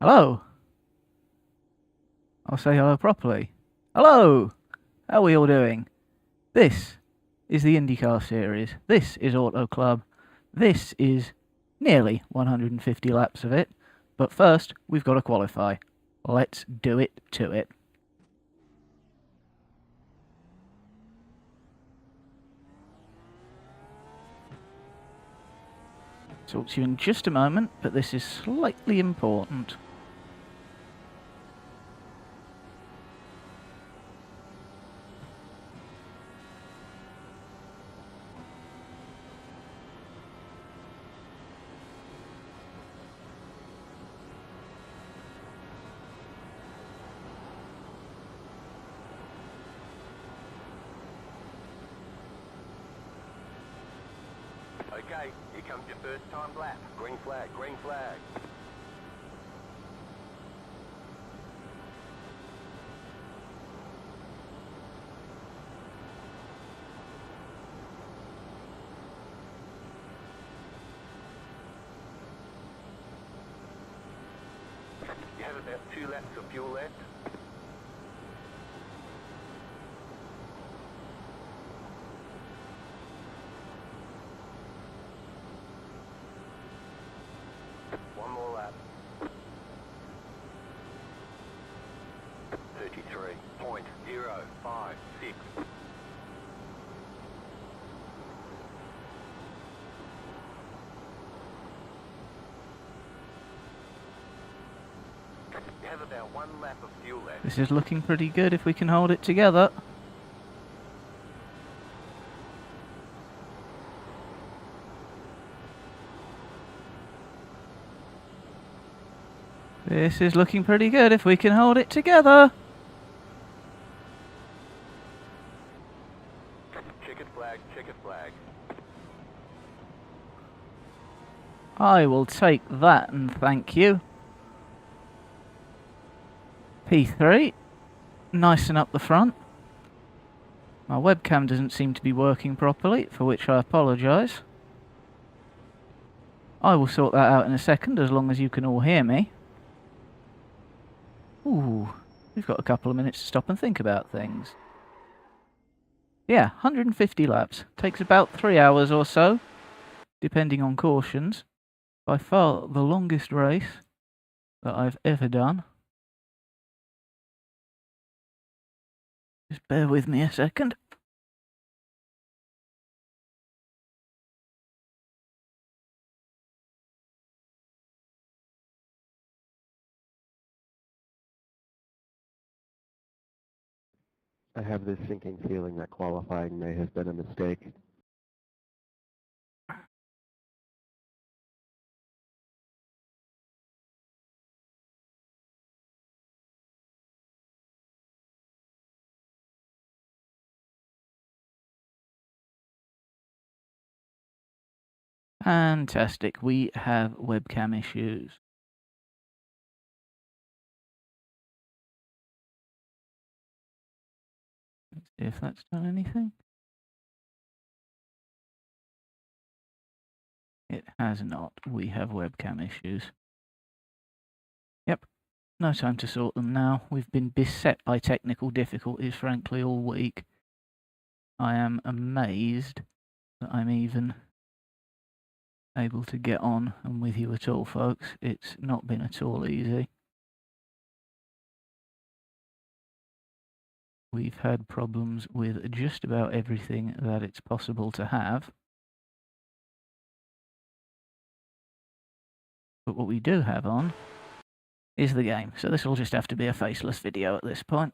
Hello. I'll say hello properly. Hello. How are we all doing? This is the Indycar series. This is Auto Club. This is nearly 150 laps of it. But first, we've got to qualify. Let's do it to it. Talk to you in just a moment, but this is slightly important. Okay, here comes your first time lap. Green flag, green flag. You have about 2 laps of fuel left. One more lap. 33.056. You have about 1 lap of fuel left. This is looking pretty good if we can hold it together. This is looking pretty good if we can hold it together. Checkered flag, checkered flag. I will take that and thank you. P3, nice and up the front. My webcam doesn't seem to be working properly, for which I apologise. I will sort that out in a second, as long as you can all hear me. Ooh, we've got a couple of minutes to stop and think about things. Yeah, 150 laps. Takes about 3 hours or so, depending on cautions. By far the longest race that I've ever done. Just bear with me a second. I have this sinking feeling that qualifying may have been a mistake. Fantastic, we have webcam issues. Let's see if that's done anything. It has not. We have webcam issues. Yep, no time to sort them now. We've been beset by technical difficulties, frankly, all week. I am amazed that I'm even able to get on and with you at all, folks. It's not been at all easy. We've had problems with just about everything that it's possible to have. But what we do have on is the game, so this will just have to be a faceless video at this point.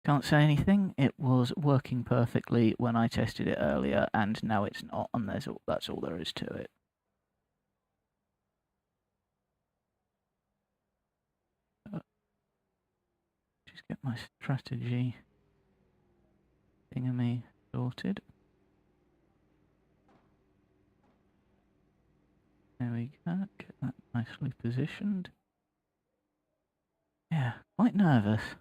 Can't say anything. It was working perfectly when I tested it earlier, and now it's not, and that's all there is to it. Just get my strategy thingamy sorted. There we go, get that nicely positioned. Yeah, quite nervous.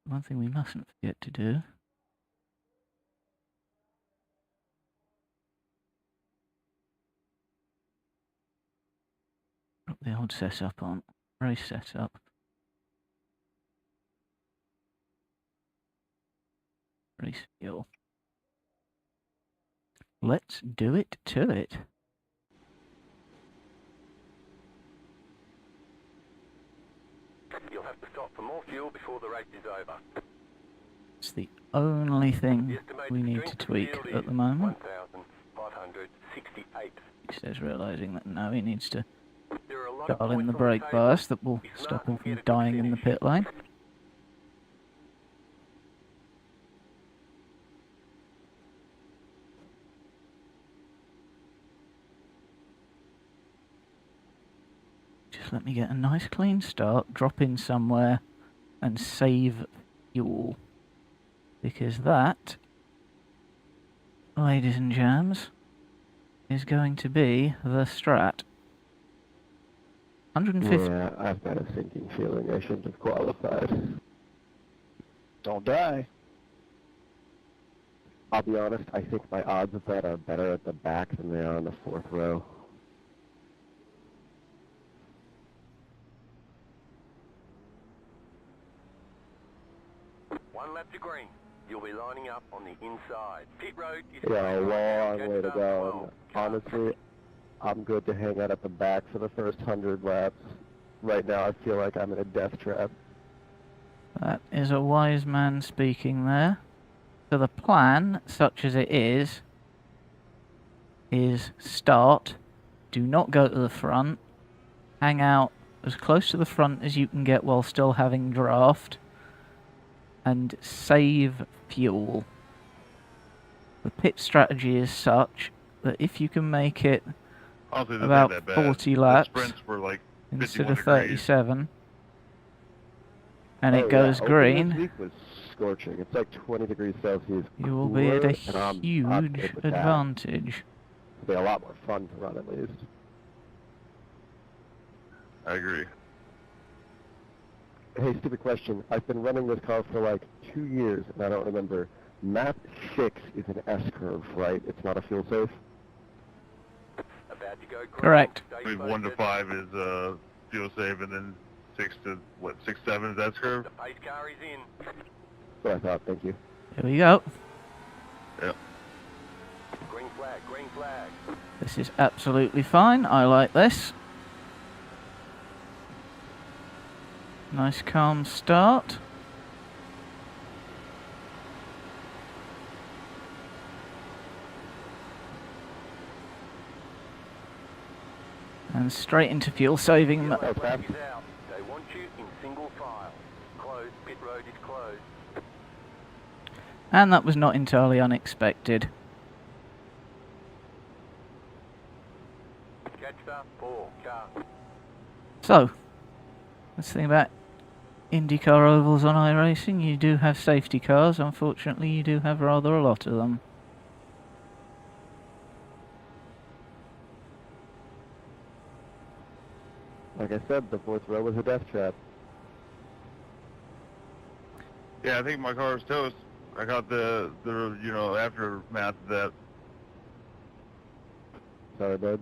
One thing we mustn't forget to do the old setup on. Race setup. Race fuel. Let's do it to it. You'll have to stop for more fuel before the race is over. It's the only The thing estimated we need to strength of the tweak field at is the moment. 1,568. He says, realising that now he needs to There are a lot of dial in points the on brake table. bias that will Be smart stop him and from get a good dying in the finish. pit lane. Just let me get a nice clean start, drop in somewhere and save fuel. Because that, ladies and jams, is going to be the strat. 150. Yeah, I've got a sinking feeling I shouldn't have qualified. Don't die. I'll be honest, I think my odds of that are better at the back than they are on the fourth row. One lap to green. You'll be lining up on the inside. Pit road is We got a clear right long now. way to Catch go. start And 12. honestly, I'm good to hang out at the back for the first 100 laps. Right now, I feel like I'm in a death trap. That is a wise man speaking there. So the plan, such as it is start, do not go to the front, hang out as close to the front as you can get while still having draft, and save fuel. The pit strategy is such that if you can make it Honestly, this about ain't that bad. 40 The laps sprints were like instead 51 of degrees. 37, and Oh, it goes yeah, opening this green, week was scorching. It's like 20 degrees Celsius. you will be at a cooler, and I'm huge good with that. advantage. It'll be a lot more fun to run at least. I agree. Hey, stupid question. I've been running this car for like 2 years, and I don't remember. Map 6 is an S-curve, right? It's not a fuel safe? About to go green. Correct. Stay I believe 1 to focused. 5 is fuel save, and then 6 to 7 is that curve. The pace car is in. That's what I thought, thank you. Here we go. Yep. Green flag, green flag. This is absolutely fine. I like this. Nice calm start. And straight into fuel saving. Yellow Okay. flag is out. They want you in single file. Closed. Pit road is closed. And that was not entirely unexpected. Catch start 4 car. So, let's think about Indycar ovals on iRacing. You do have safety cars. Unfortunately, you do have rather a lot of them. Like I said, the fourth row was a death trap. Yeah, I think my car is toast. I got the aftermath of that. Sorry, bud.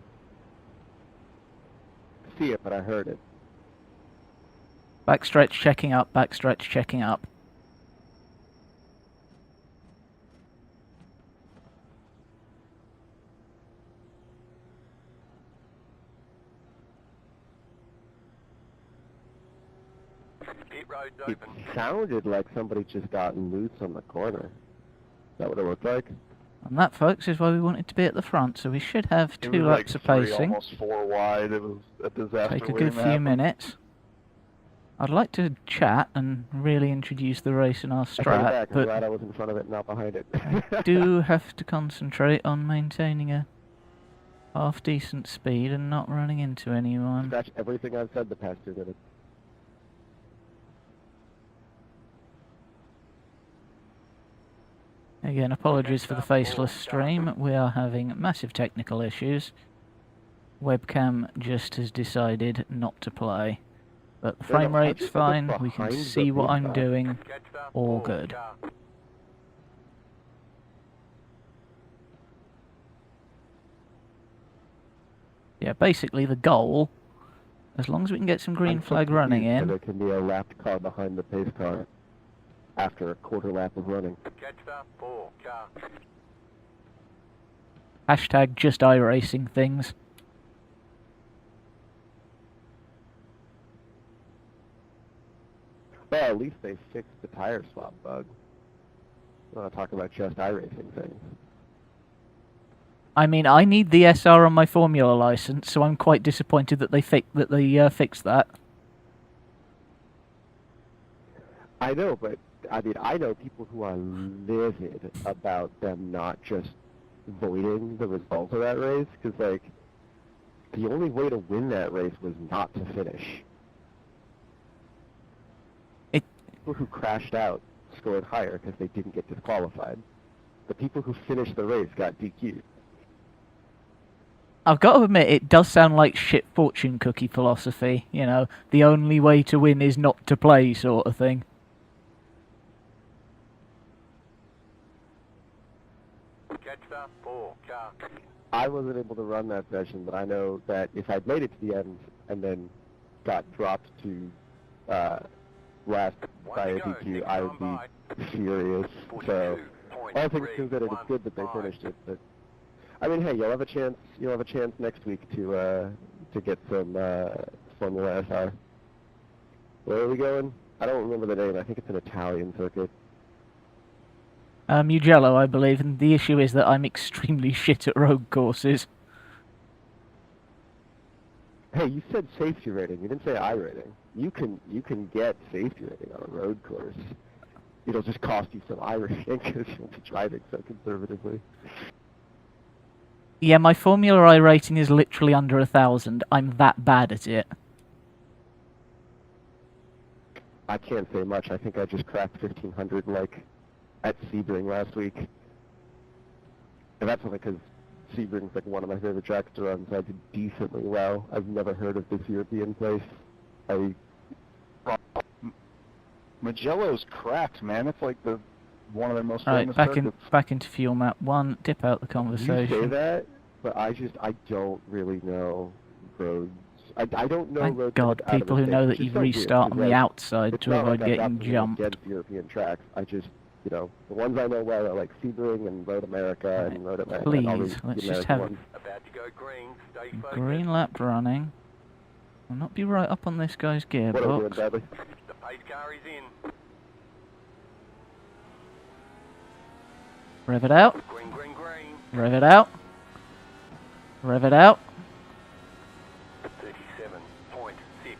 See it, but I heard it. Backstretch checking up, backstretch checking up. Pit road's It open. sounded like somebody just got loose on the corner. Is that what it looked like? And that, folks, is why we wanted to be at the front. So we should have It 2 was laps like of 3, pacing. almost 4 wide. It was a disaster. Take a waiting good to few happen. minutes. I'd like to chat and really introduce the race in our I take it strat, back. I'm but glad I was in front of it, not behind it. do have to concentrate on maintaining a half-decent speed and not running into anyone. Scratch everything I've said the past 2 minutes. Again, apologies for the faceless stream. We are having massive technical issues. Webcam just has decided not to play. But the There's frame a rate's hundred fine, of it we can behind the see what I'm feedback. doing. Catch start All 4 good. car. Yeah, basically the goal As long as we can get some green I'm so flag running confused in. how there can be a lapped car behind the pace car after a quarter lap of running. Catch the 4 car. Hashtag just Iracing things. Well, at least they fixed the tire swap bug. I want to talk about just iRacing things. I mean, I need the SR on my Formula license, so I'm quite disappointed that they fixed that. I know, but I mean, I know people who are livid about them not just voiding the result of that race, because, like, the only way to win that race was not to finish. People who crashed out scored higher because they didn't get disqualified. The people who finished the race got DQ'd. I've got to admit, it does sound like shit fortune cookie philosophy. You know, the only way to win is not to play sort of thing. Catch the 4 car. I wasn't able to run that session, but I know that if I'd made it to the end and then got dropped to last by a DQ, I would be furious. So all things considered, it's good that they finished it. But I mean, hey, you'll have a chance. You'll have a chance next week to get some Formula SR. Where are we going? I don't remember the name. I think it's an Italian circuit. Mugello, I believe, and the issue is that I'm extremely shit at road courses. Hey, you said safety rating. You didn't say I rating. You can get safety rating on a road course. It'll just cost you some I rating because you'll be driving so conservatively. Yeah, my Formula I rating is literally under 1,000. I'm that bad at it. I can't say much. I think I just cracked 1,500 like at Sebring last week. And that's only because Sebring's like one of my favorite tracks to run, so I did decently well. I've never heard of this European place. Mugello's cracked, man. It's like one of their most Right, famous circuits. back into fuel map 1, dip out the conversation. You say that, but I don't really know roads. I don't know Thank roads. God, out of people the who state, know which that is you so weird, restart on 'cause, the like, outside it's to not avoid like I'm getting absolutely jumped. against European tracks. I just, the ones I know well are like Sebring and Road America and Road America. Please, and all the let's just American have ones. About to go green. Stay focused. green lap running. I'll not be right up on this guy's What are we doing, gearbox. Bradley? The pace car is in. Rev it out. Green, green, green. Rev it out. Rev it out. 37.60.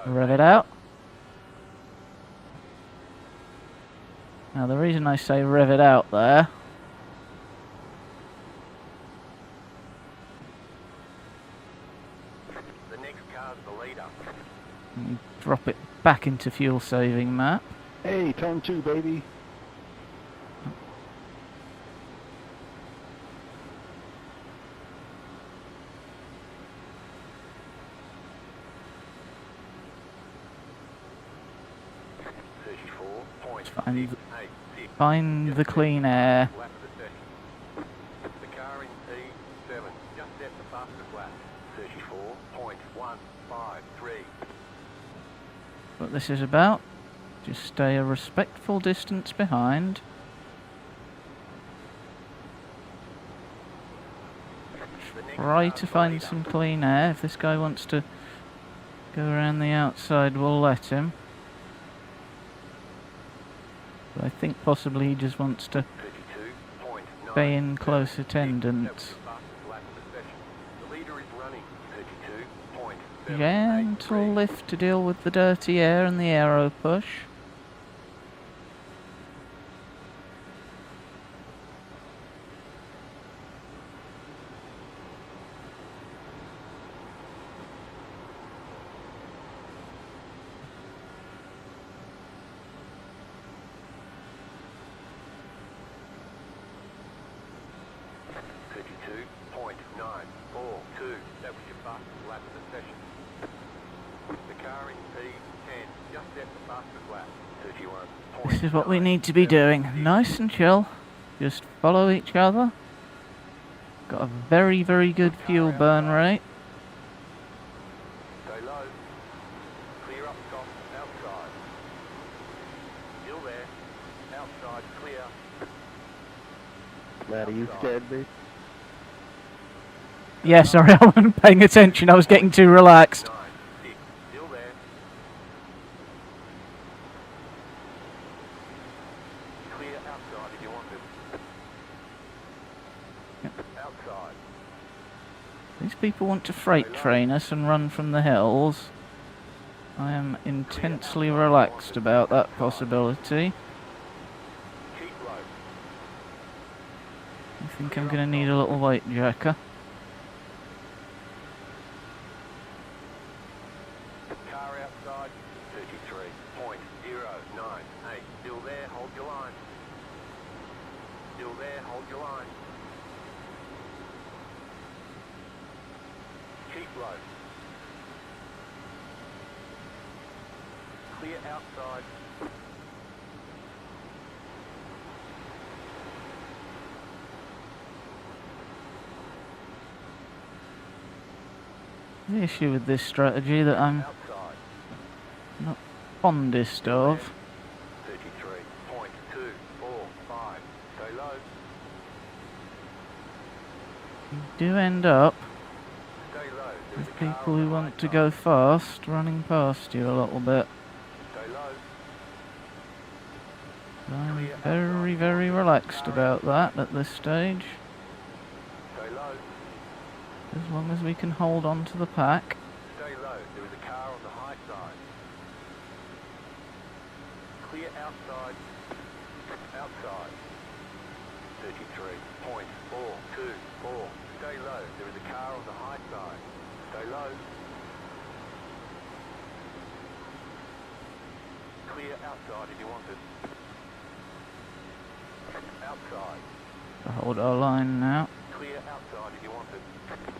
Rev it out. Now the reason I say rev it out there, The next car's the leader. and drop it back into fuel saving map. Hey, turn 2, baby. Find the clean air. Lap of the session. The car in P7 just set the fastest lap. 34.153. What this is about. Just stay a respectful distance behind. The next Try car's to the find leader. some clean air. If this guy wants to go around the outside, we'll let him. But I think possibly he just wants to 32.9. stay in close attendance. That was the fastest lap of the session. The leader is running 32.7. Gentle lift to deal with the dirty air and the aero push. That was your fastest lap of the session. The car in P10 just set the fastest lap. 31. This is what we need to be doing. Nice and chill. Just follow each other. Got a very, very good fuel burn rate. Stay low. Maddie, you scared me? Yeah, sorry, I wasn't paying attention. I was getting too relaxed. 9, 6, still there. Clear outside if you want to. Outside. These people want to freight train us and run from the hills. I am intensely relaxed about that possibility. Keep low. I think I'm going to need a little weight jacker. Car outside, 33.098. Still there, hold your line. Still there, hold your line. Keep low. Clear outside. The issue with this strategy that I'm Outside. not fondest of 33.245. Stay low. you do end up Stay low. There is with a car people on who the want right to side. go fast running past you a little bit. Stay low. I'm very, very relaxed about that at this stage. Stay low. As long as we can hold on to the pack. Stay low. There is a car on the high side. Clear outside. Outside. 33.424. Stay low. There is a car on the high side. Stay low. Clear outside if you want it. Outside. To hold our line now. Clear outside if you want it.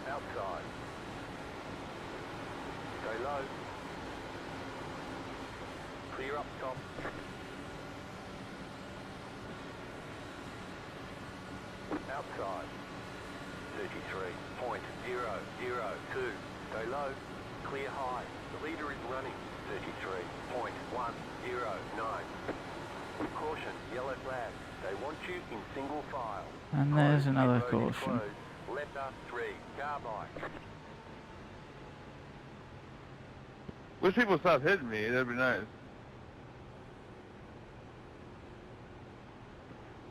Outside. Stay low. Clear up top. Outside. 33.002. Stay low. Clear high. The leader is running. 33.109. Caution, yellow flag. They want you in single file. And there's Closed, another pit road is caution. closed. Letter 3, car bike. Wish people would stop hitting me. That'd be nice.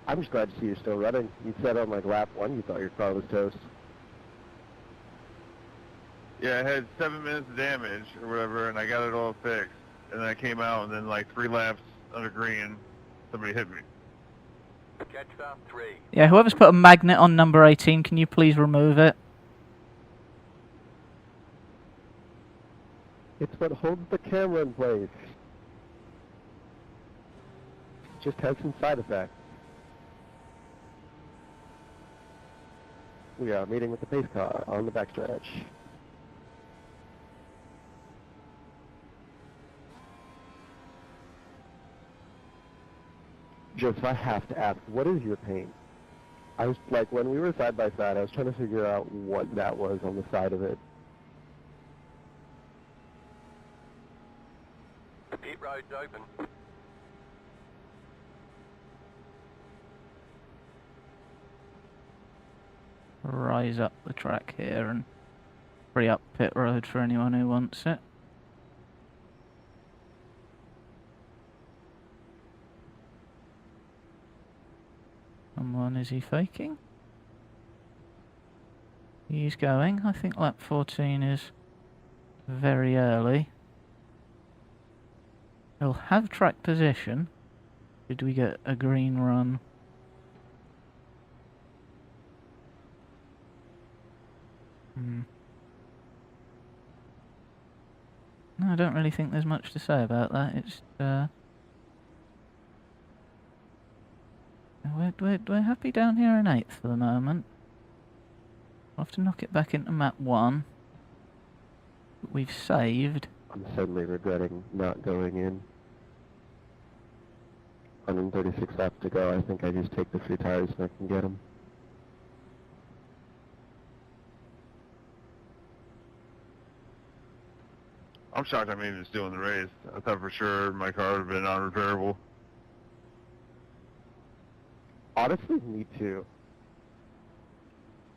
I'm just glad to see you're still running. You said on like lap 1 you thought your car was toast. Yeah, I had 7 minutes of damage or whatever, and I got it all fixed. And then I came out, and then like 3 laps under green, somebody hit me. Catch up 3. Yeah, whoever's put a magnet on number 18, can you please remove it? It's what holds the camera in place. Just has some side effects. We are meeting with the pace car on the backstretch. Joseph, I have to ask, what is your pain? I was like, when we were side by side, I was trying to figure out what that was on the side of it. The pit road's open. Rise up the track here and free up pit road for anyone who wants it. Someone, is he faking? He's going. I think lap 14 is very early. He'll have track position. Did we get a green run? No, I don't really think there's much to say about that. It's we're happy down here in 8th for the moment. We'll have to knock it back into map 1. We've saved. I'm suddenly regretting not going in. 136 laps to go. I think I just take the free tires and I can get them. I'm shocked I'm even still in the race. I thought for sure my car would have been unrepairable. Honestly, me too.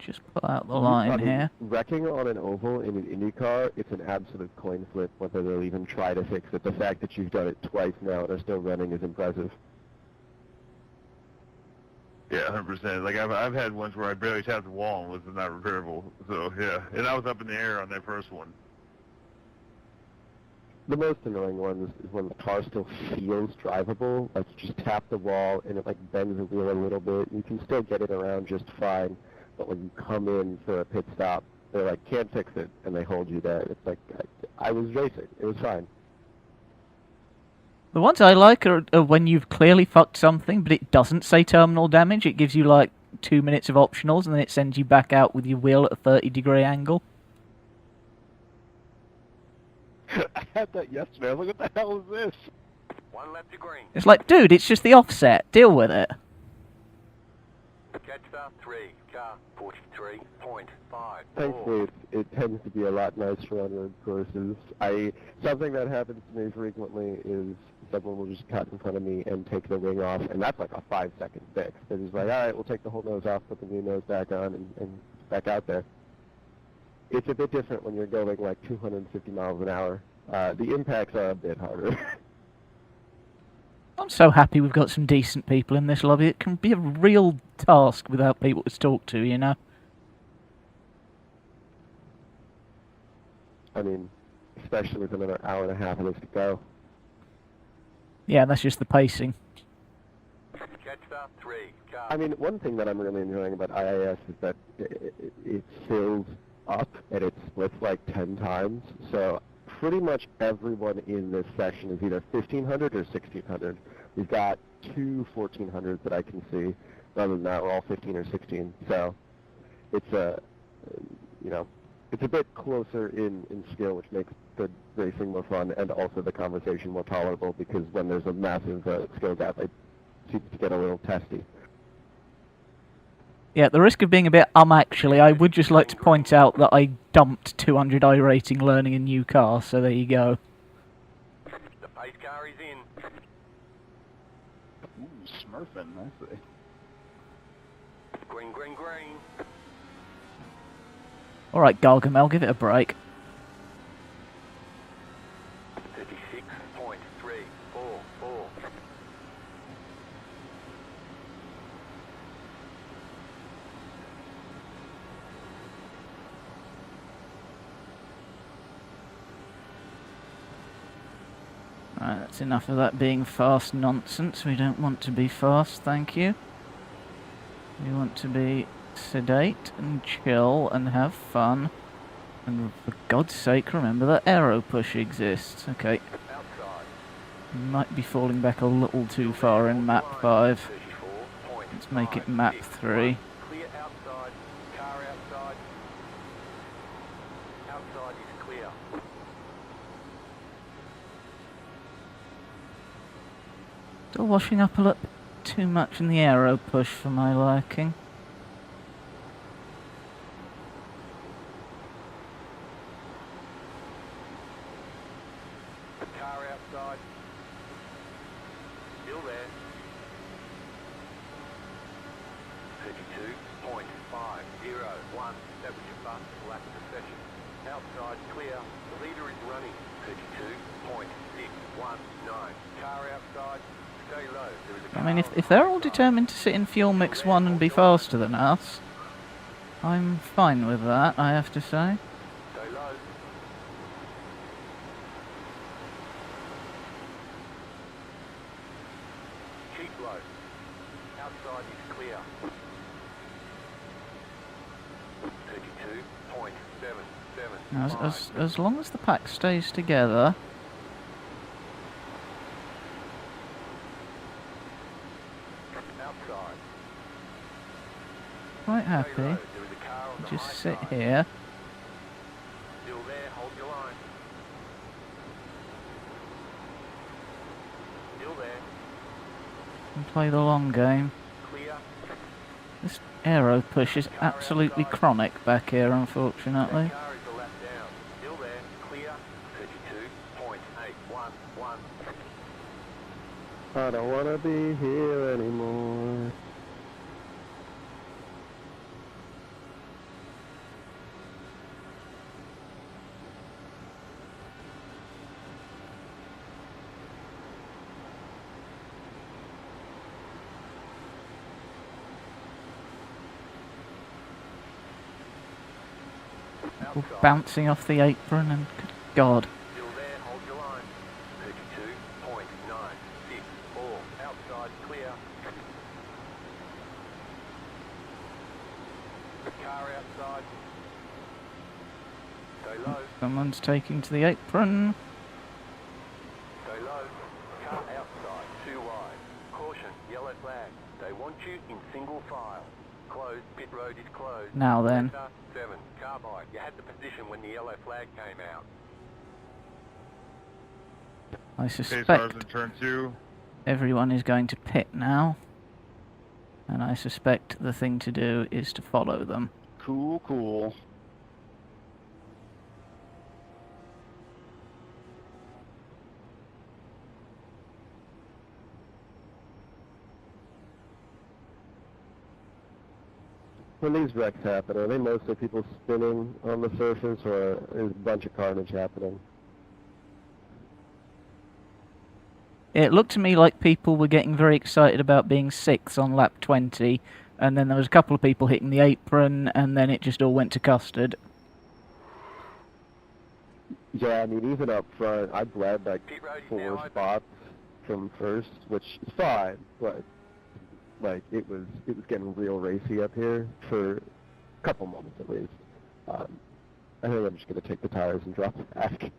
Just put out the line here. Wrecking on an oval in an IndyCar, it's an absolute coin flip whether they'll even try to fix it. The fact that you've done it twice now and are still running is impressive. Yeah, 100%. Like I've had ones where I barely tapped the wall and was not repairable. So yeah, and I was up in the air on that first one. The most annoying one is when the car still feels drivable. Like you just tap the wall and it like bends the wheel a little bit. You can still get it around just fine. But when you come in for a pit stop, they're like, can't fix it, and they hold you there. It's like, I was racing. It was fine. The ones I like are when you've clearly fucked something, but it doesn't say terminal damage. It gives you like 2 minutes of optionals, and then it sends you back out with your wheel at a 30-degree angle. I had that yesterday. I was like, what the hell is this? 1 lap to green. It's like, dude, it's just the offset. Deal with it. Catch start 3, car 43.5. Thankfully, it tends to be a lot nicer on road courses. Something that happens to me frequently is someone will just cut in front of me and take the wing off, and that's like a 5-second fix. They're just like, all right, we'll take the whole nose off, put the new nose back on, and back out there. It's a bit different when you're going like 250 miles an hour. The impacts are a bit harder. I'm so happy we've got some decent people in this lobby. It can be a real task without people to talk to, you know? I mean, especially with another hour and a half of this to go. Yeah, that's just the pacing. Catch start 3, car. I mean, one thing that I'm really enjoying about IIS is that it fills up and it splits like 10 times. So pretty much everyone in this section is either 1500 or 1600. We've got 2 1400s that I can see. Other than that, we're all 15 or 16. So it's it's a bit closer in skill, which makes the racing more fun and also the conversation more tolerable, because when there's a massive skill gap, it seems to get a little testy. Yeah, at the risk of being a bit actually, I would just like to point out that I dumped 200 iRating learning a new car, so there you go. The pace car is in. Ooh, smurfing, I see. Green, green, green. Alright, Gargamel, give it a break. 36.344. Right, that's enough of that being fast nonsense. We don't want to be fast, thank you. We want to be sedate and chill and have fun. And for God's sake, remember that aero push exists. Okay. Outside. Might be falling back a little too far in map 5. 34.5. Let's make it map 3. Clear outside. Car outside. Outside is clear. Still washing up a little too much in the aero push for my liking. Car outside. Still there. 32.501. That was your fastest lap of the session. Outside clear. The leader is running. 32.619. Car outside. Stay low. There is a I mean, car if on they're the all right side. determined to sit in fuel mix 1 and be faster than us, I'm fine with that, I have to say. Stay low. Keep low. Outside is clear. 32.775. Now, as long as the pack stays together, Outside. quite Stay happy. low. There is a car on the Just high sit side. here. Still there. Hold your line. Still there. And play the long game. Clear. This aero push is absolutely chronic back here, unfortunately. That car is a lap down. Still there. Clear. 32.811. I don't want to be here anymore. People outside. bouncing off the apron and good God. Still there, hold your line. 32.964. Outside, clear. Car outside. Stay low, Someone's taking to the apron. stay low. Car outside, too wide. Caution, yellow flag. They want you in single file. Closed, pit road is closed. Now then. Delta 7, carbide. You had the position when the yellow flag came out. I Pace cars suspect in turn 2. everyone is going to pit now. And I suspect the thing to do is to follow them. Cool, cool. When these wrecks happen, are they mostly people spinning on the surface, or is a bunch of carnage happening? It looked to me like people were getting very excited about being sixth on lap 20, and then there was a couple of people hitting the apron, and then it just all went to custard. Yeah, I mean, even up front, I bled like Pit road is 4 now open. spots from first, which is fine, but like it was getting real racy up here for a couple moments at least. I think I'm just gonna take the tires and drop it back.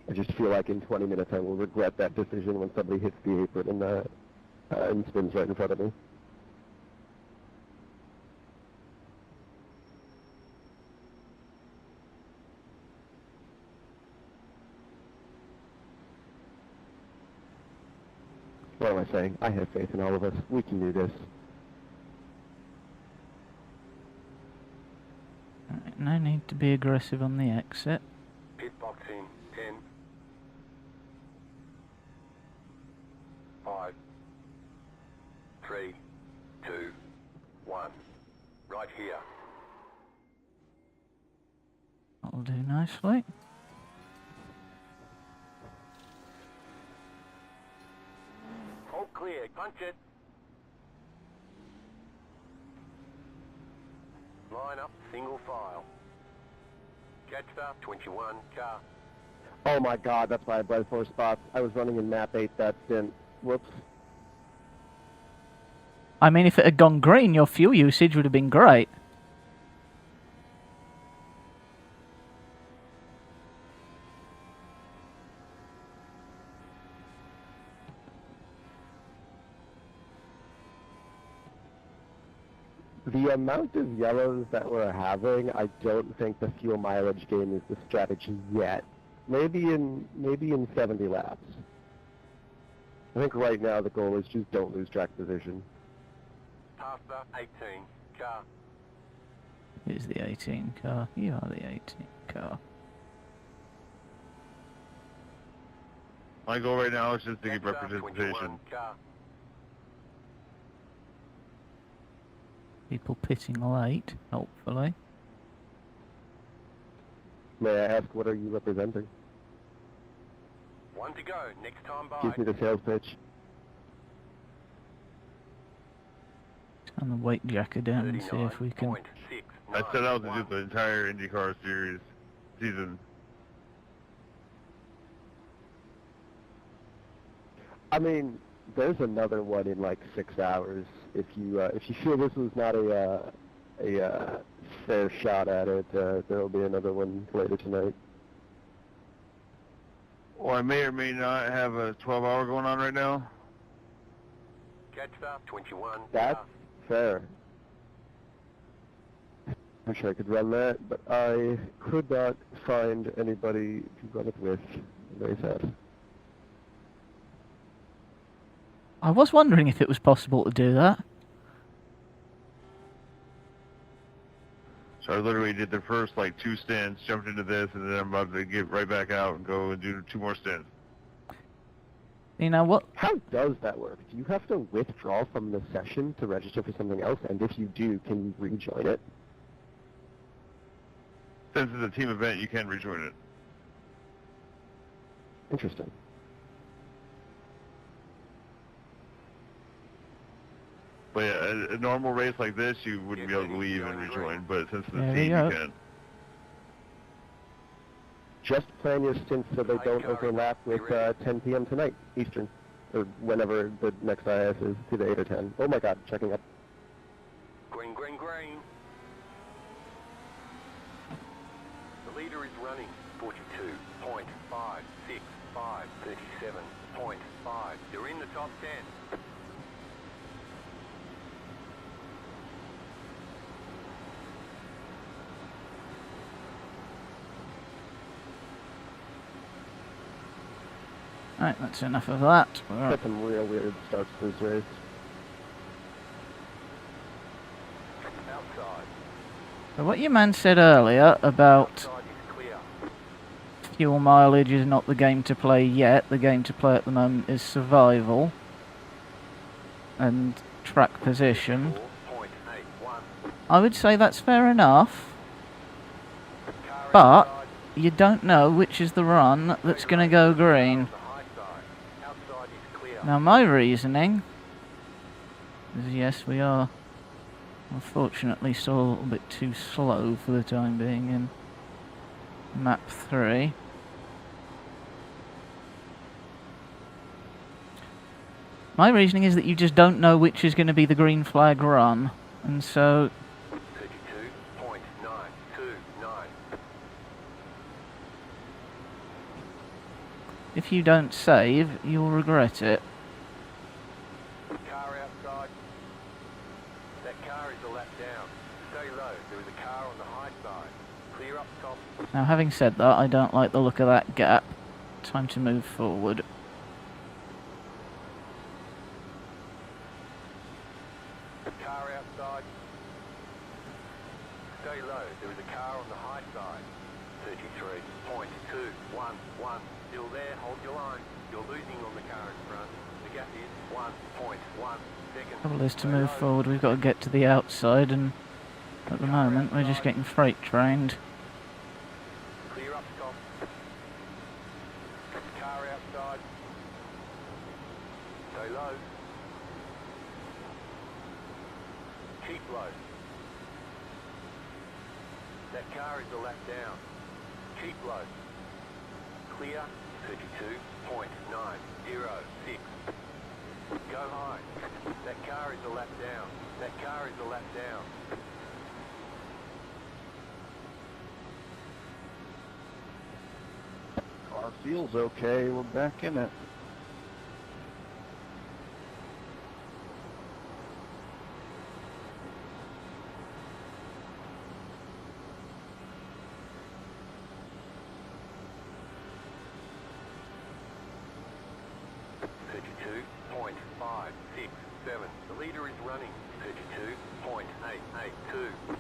I just feel like in 20 minutes I will regret that decision when somebody hits the apron and spins right in front of me. What am I saying? I have faith in all of us. We can do this. Right, no need to be aggressive on the exit. Pit box in 10, 5, 3, 2, 1. Right here. That'll do nicely. All clear. Punch it. Line up, single file. Catch up, 21, car. Oh my god, that's why I bled 4 spots. I was running in map 8 that stint. Whoops. I mean, if it had gone green, your fuel usage would have been great. The amount of yellows that we're having, I don't think the fuel mileage game is the strategy yet. Maybe in 70 laps. I think right now the goal is just don't lose track position. Past the 18, car. Here's the 18 car. You are the 18 car. My goal right now is just to get Catch up, representation. 21, car. People pitting late, hopefully. May I ask, what are you representing? 1 to go, next time by. Give me the sales pitch. Turn the weight jacker down and see if we can... 39.6. I set out to do the entire IndyCar series season. I mean, there's another one in like 6 hours. If you feel this was not a fair shot at it, there'll be another one later tonight. Or I may or may not have a 12-hour going on right now. Catch up, 21, That's car. fair. Wish I could run that, but I could not find anybody to run it with. Very sad. I was wondering if it was possible to do that. So I literally did the first like 2 stints, jumped into this, and then I'm about to get right back out and go and do 2 more stints. You know what? How does that work? Do you have to withdraw from the session to register for something else? And if you do, can you rejoin it? Since it's a team event, you can rejoin it. Interesting. But yeah, a normal race like this, you wouldn't be able to leave and rejoin, but since the There we team, go. you can. Just plan your stints so they don't overlap with 10 p.m. tonight, Eastern, or whenever the next IS is, to the 8 or 10. Oh my god, checking up. Green, green, green. The leader is running 42.565, 37.5. You're in the top 10. Right, that's enough of that. We're Got some real weird starts to this race. Outside. So what your man said earlier about Outside is clear. fuel mileage is not the game to play yet. The game to play at the moment is survival and track position. 4.81. I would say that's fair enough, Car but outside. you don't know which is the run that's going to go green. The high side. Outside is clear. Now my reasoning is yes, we are unfortunately still a little bit too slow for the time being in map 3. My reasoning is that you just don't know which is going to be the green flag run, and so 32.929. if you don't save, you'll regret it. Car outside. That car is a lap down. Stay low. There is a car on the high side. Clear up top. Now having said that, I don't like the look of that gap. Time to move forward. Car outside. Stay low. There is a car on the high side. 33.211. Still there. Hold your line. You're losing on the car in front. The gap is 1.1 seconds. Trouble is to Stay move low. forward, we've got to get to the outside, and at the moment we're just getting freight trained. Clear up top. Car outside. Stay low. Keep low. That car is a lap down. Keep low. Clear 32.906. Go high. That car is a lap down. That car is a lap down. Car feels okay. We're back in it. The leader is running 32.882.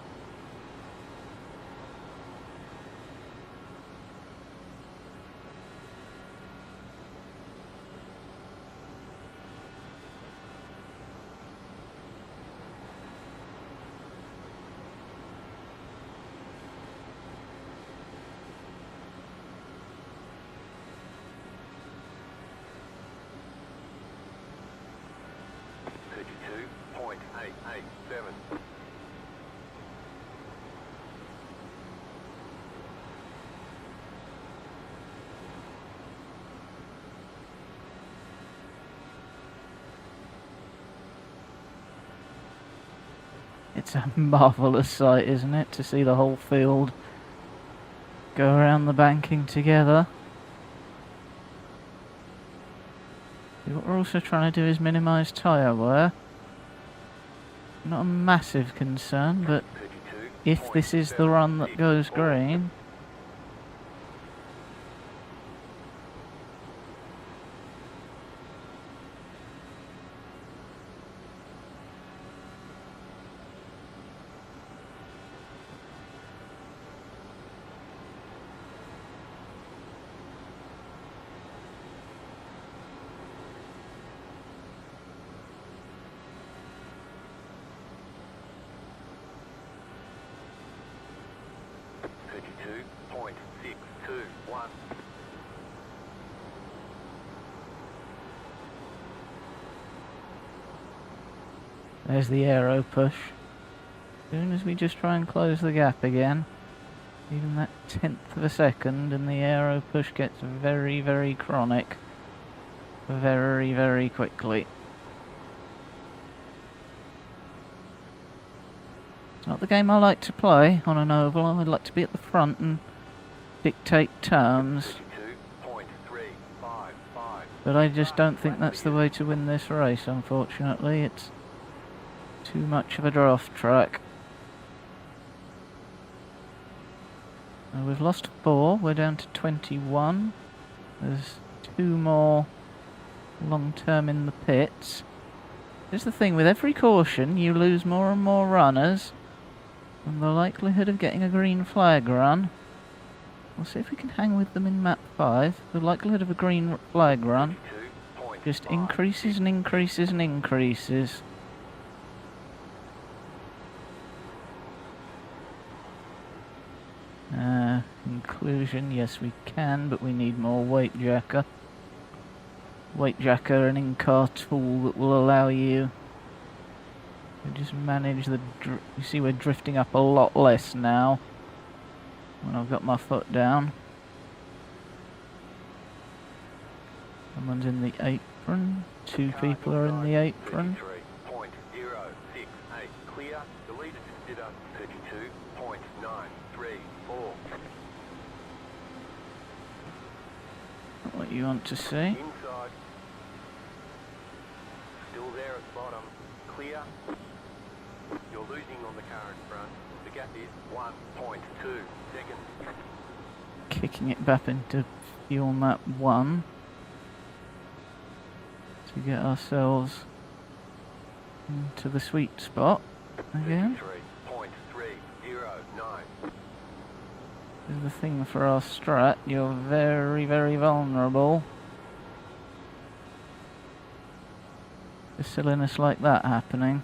.887. It's a marvellous sight, isn't it, to see the whole field go around the banking together. What we're also trying to do is minimise tyre wear. Not a massive concern, but if this is the run that goes green, There's the aero push. As soon as we just try and close the gap again, even that 1/10 of a second, and the aero push gets very, very chronic. Very, very quickly. It's not the game I like to play on an oval. I'd like to be at the front and dictate terms. But I just don't think that's the way to win this race, unfortunately. It's too much of a draft track. We've lost 4, we're down to 21. There's 2 more long term in the pits. Here's the thing, with every caution you lose more and more runners, and the likelihood of getting a green flag run, we'll see if we can hang with them in map 5. The likelihood of a green flag run just increases and increases and increases. Inclusion, yes we can, but we need more weight jacker. Weight jacker, an in-car tool that will allow you to just manage the... You see we're drifting up a lot less now when I've got my foot down. Someone's in the apron. 2 people are in the apron. Clear. The leader just did a 32.934. Not what you want to see. Inside. Still there at the bottom. Clear. You're losing on the car in front. The gap is 1.2 seconds. Kicking it back into fuel map 1 to get ourselves into the sweet spot again. 33.309. This is the thing for our strat, you're very, very vulnerable to silliness like that happening.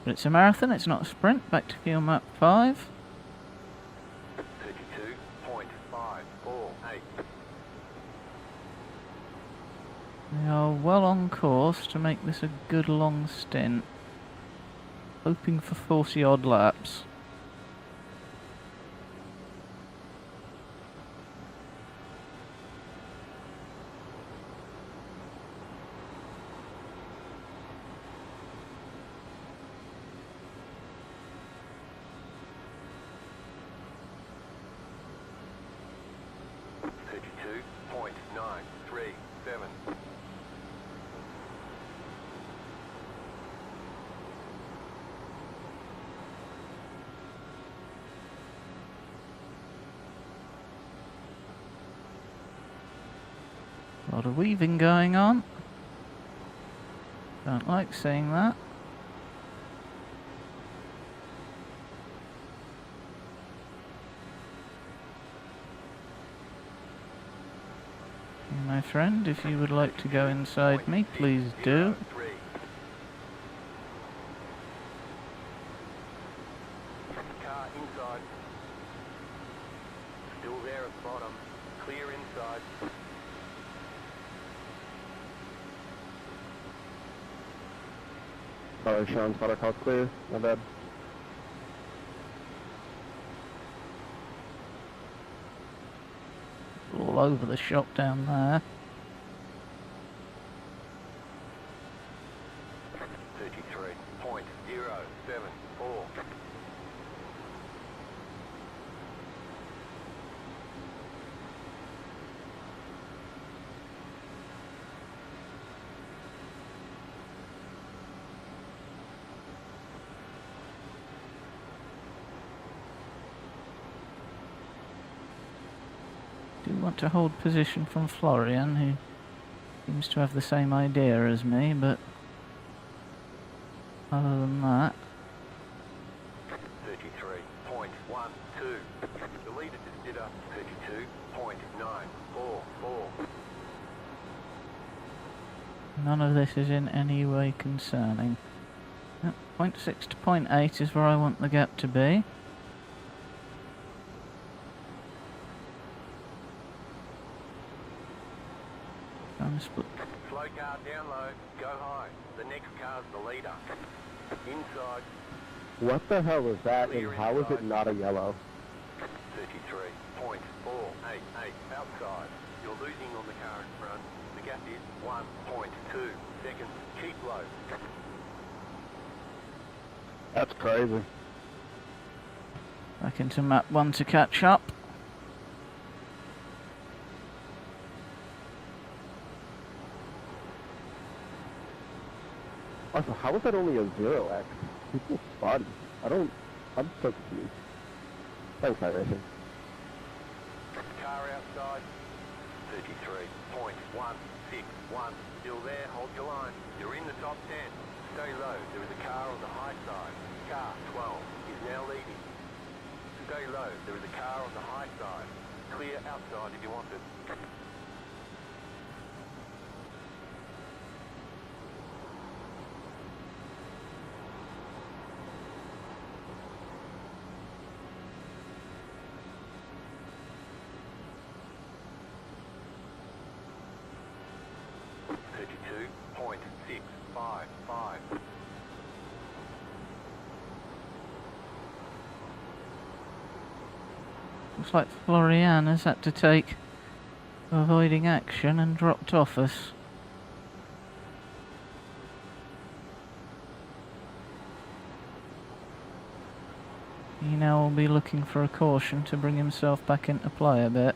But it's a marathon, it's not a sprint. Back to fuel map 5. 32.548. We are well on course to make this a good long stint. Hoping for 40 odd laps. A lot of weaving going on. Don't like seeing that. My friend, if you would like to go inside me, please do. Car inside. Still there at the bottom. Clear inside. Sorry, Sean, thought I called clear. My bad. All over the shop down there. 33.074. Do want to hold position from Florian, who seems to have the same idea as me, but other than that... 33.12. The leader just did a 32.944. None of this is in any way concerning. Yep, 0.6 to 0.8 is where I want the gap to be. Trying to split. Slow car down low, go high. The next car's the leader. Inside, What the hell is that, and how is it not a yellow? 33.488 outside. You're losing on the car in front. The gap is 1.2 seconds. Keep low. That's crazy. Back into map 1 to catch up. Also, how is that only a 0x? People's body. I'm so confused. Thanks, Iracing. Car outside. 33.161. Still there, hold your line. You're in the top 10. Stay low, there is a car on the high side. Car 12 is now leading. Stay low, there is a car on the high side. Clear outside if you want it. Looks like Florian has had to take avoiding action and dropped off us. He now will be looking for a caution to bring himself back into play a bit.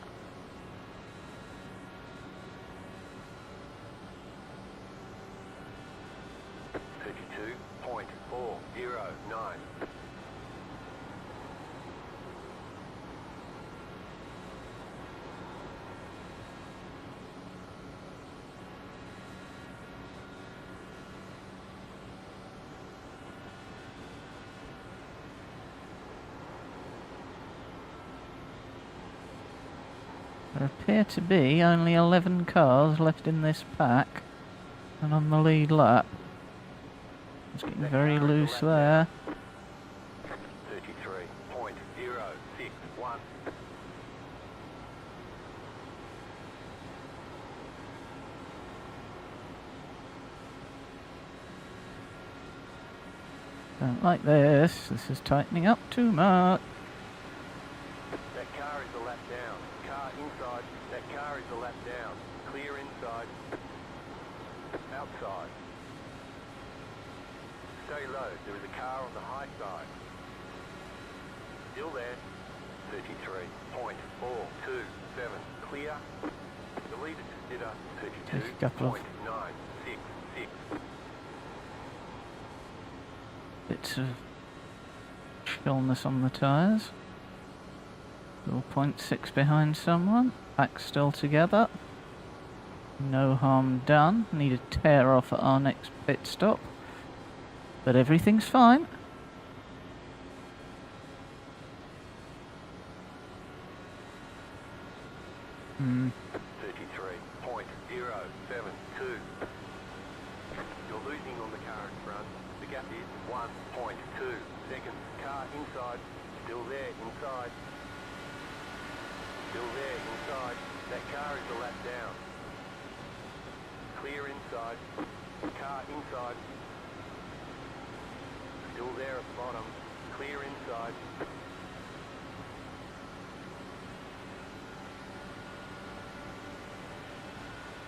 There appear to be only 11 cars left in this pack, and on the lead lap. It's getting very loose there. 33.061. Don't like this. This is tightening up too much. That car is a lap down. Car inside. That car is a lap down. Clear inside. Outside. Stay low. There is a car on the high side. Still there. 33.427. Clear. The leader just did a Take a couple of 32.966. bits of chillness on the tyres. 0.6 behind someone. Back still together. No harm done. Need a tear off at our next pit stop. But everything's fine. Hmm. 33.072. You're losing on the car in front. The gap is 1.2 seconds. Car inside. Still there inside. Still there inside. That car is a lap down. Clear inside. Car inside. Still there at the bottom. Clear inside.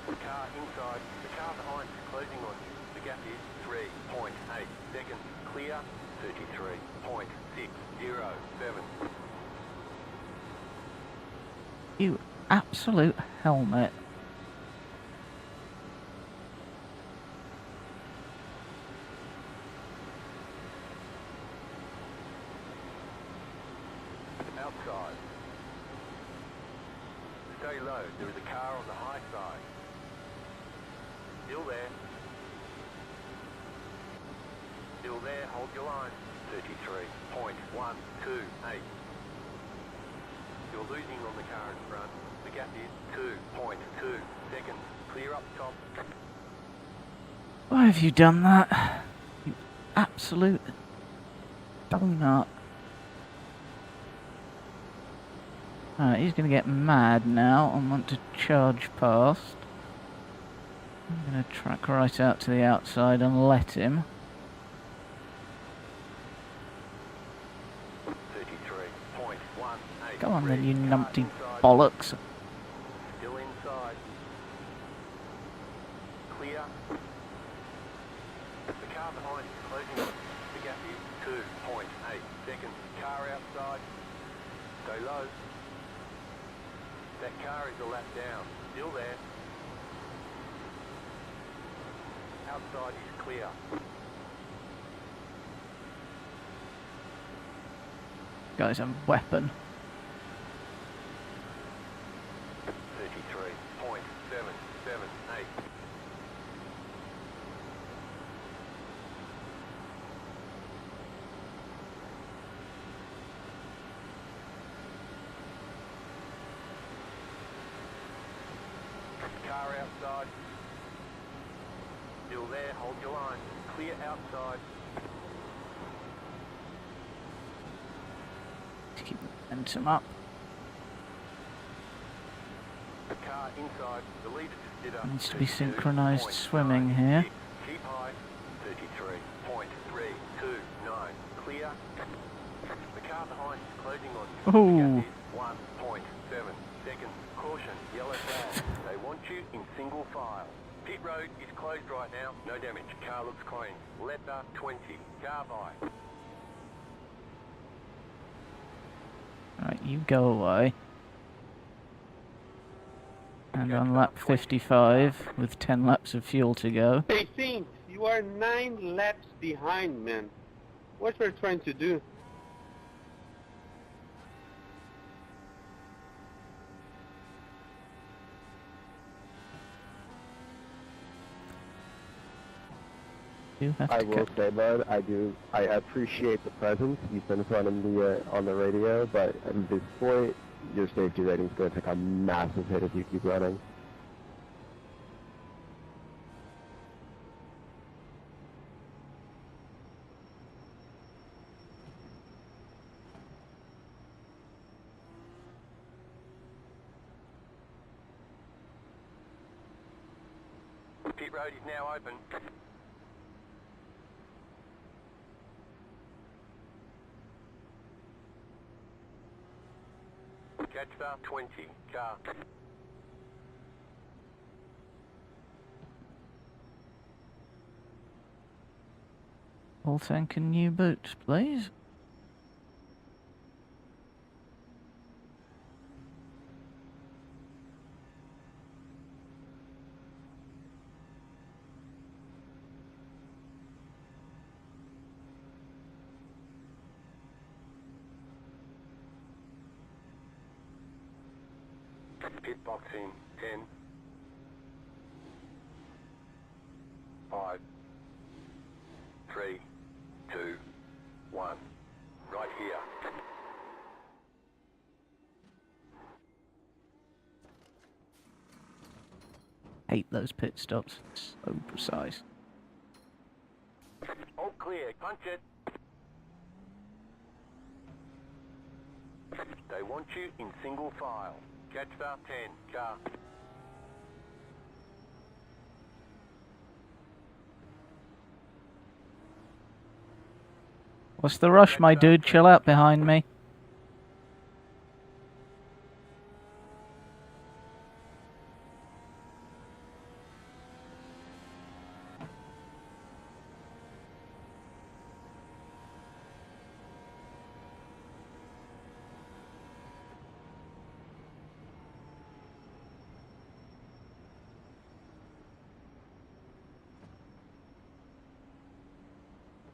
Car inside. The car behind is closing on you. The gap is 3.8 seconds. Clear. 33.607. You absolute helmet. Outside. Stay low. There is a car on the high side. Still there. Still there. Hold your line. 33.128. You're losing on the car in front. The gap is 2.2 seconds. Clear up top. Why have you done that? You absolute donut. Alright, he's going to get mad now and want to charge past. I'm going to track right out to the outside and let him. 33.18. Come on then, you numpty bollocks. Still inside. Clear. The car behind is closing on. The gap is 2.8 seconds. Car outside. Stay low. That car is a lap down. Still there. Outside is clear. Guy's a weapon. 33.778. Car outside. Still there, hold your line. Clear outside. To keep the momentum up. The car inside. The leader just did up. Needs to be synchronised swimming here. Keep high. 33.329. Clear. The car behind is closing on you. Ooh. The gap is 1.7 seconds. Caution, yellow flag. They want you in single file. Pit road is closed right now. No damage. Car looks clean. Letter 20. Car by. Right, you go away. And on lap 55, with 10 laps of fuel to go. Hey, Saint, you are 9 laps behind, man. What we're trying to do? You have I to will say, bud, I appreciate the presence you've been running on the radio, but at this point, your safety rating is going to take a massive hit if you keep running. Pit road is now open. Catch star 20. Car. Full tank and new boots, please. Pit box in 10, 5, 3, 2, 1. Right here. Hate those pit stops. So precise. All clear. Punch it. They want you in single file. Catch star 10. Car. What's the rush, my dude? Chill out behind me.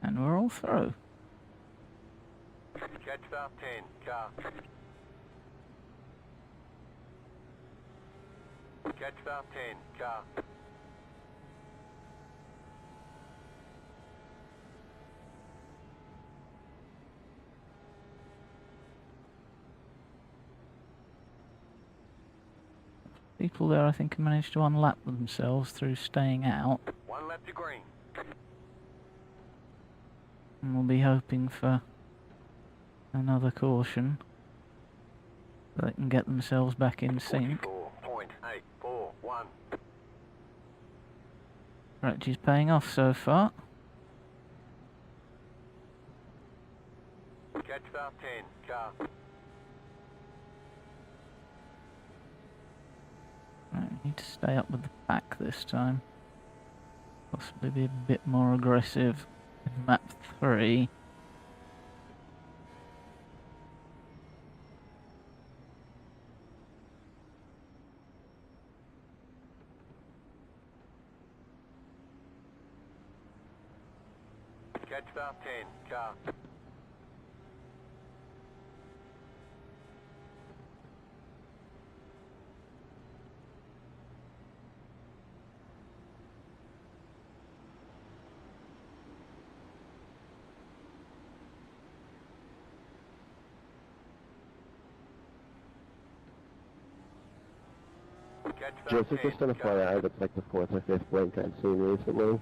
And we're all through. Catch star 10. Car. Catch star 10. Car. People there, I think, managed to unlap themselves through staying out. 1 lap to green. And we'll be hoping for another caution so they can get themselves back in sync. 44.841. Strategy's paying off so far. Catch start 10, car. Right, need to stay up with the pack this time. Possibly be a bit more aggressive in map 3. Catch start 10, car. Joseph, just on a FYI, that's like the 4th or 5th blink I've seen recently.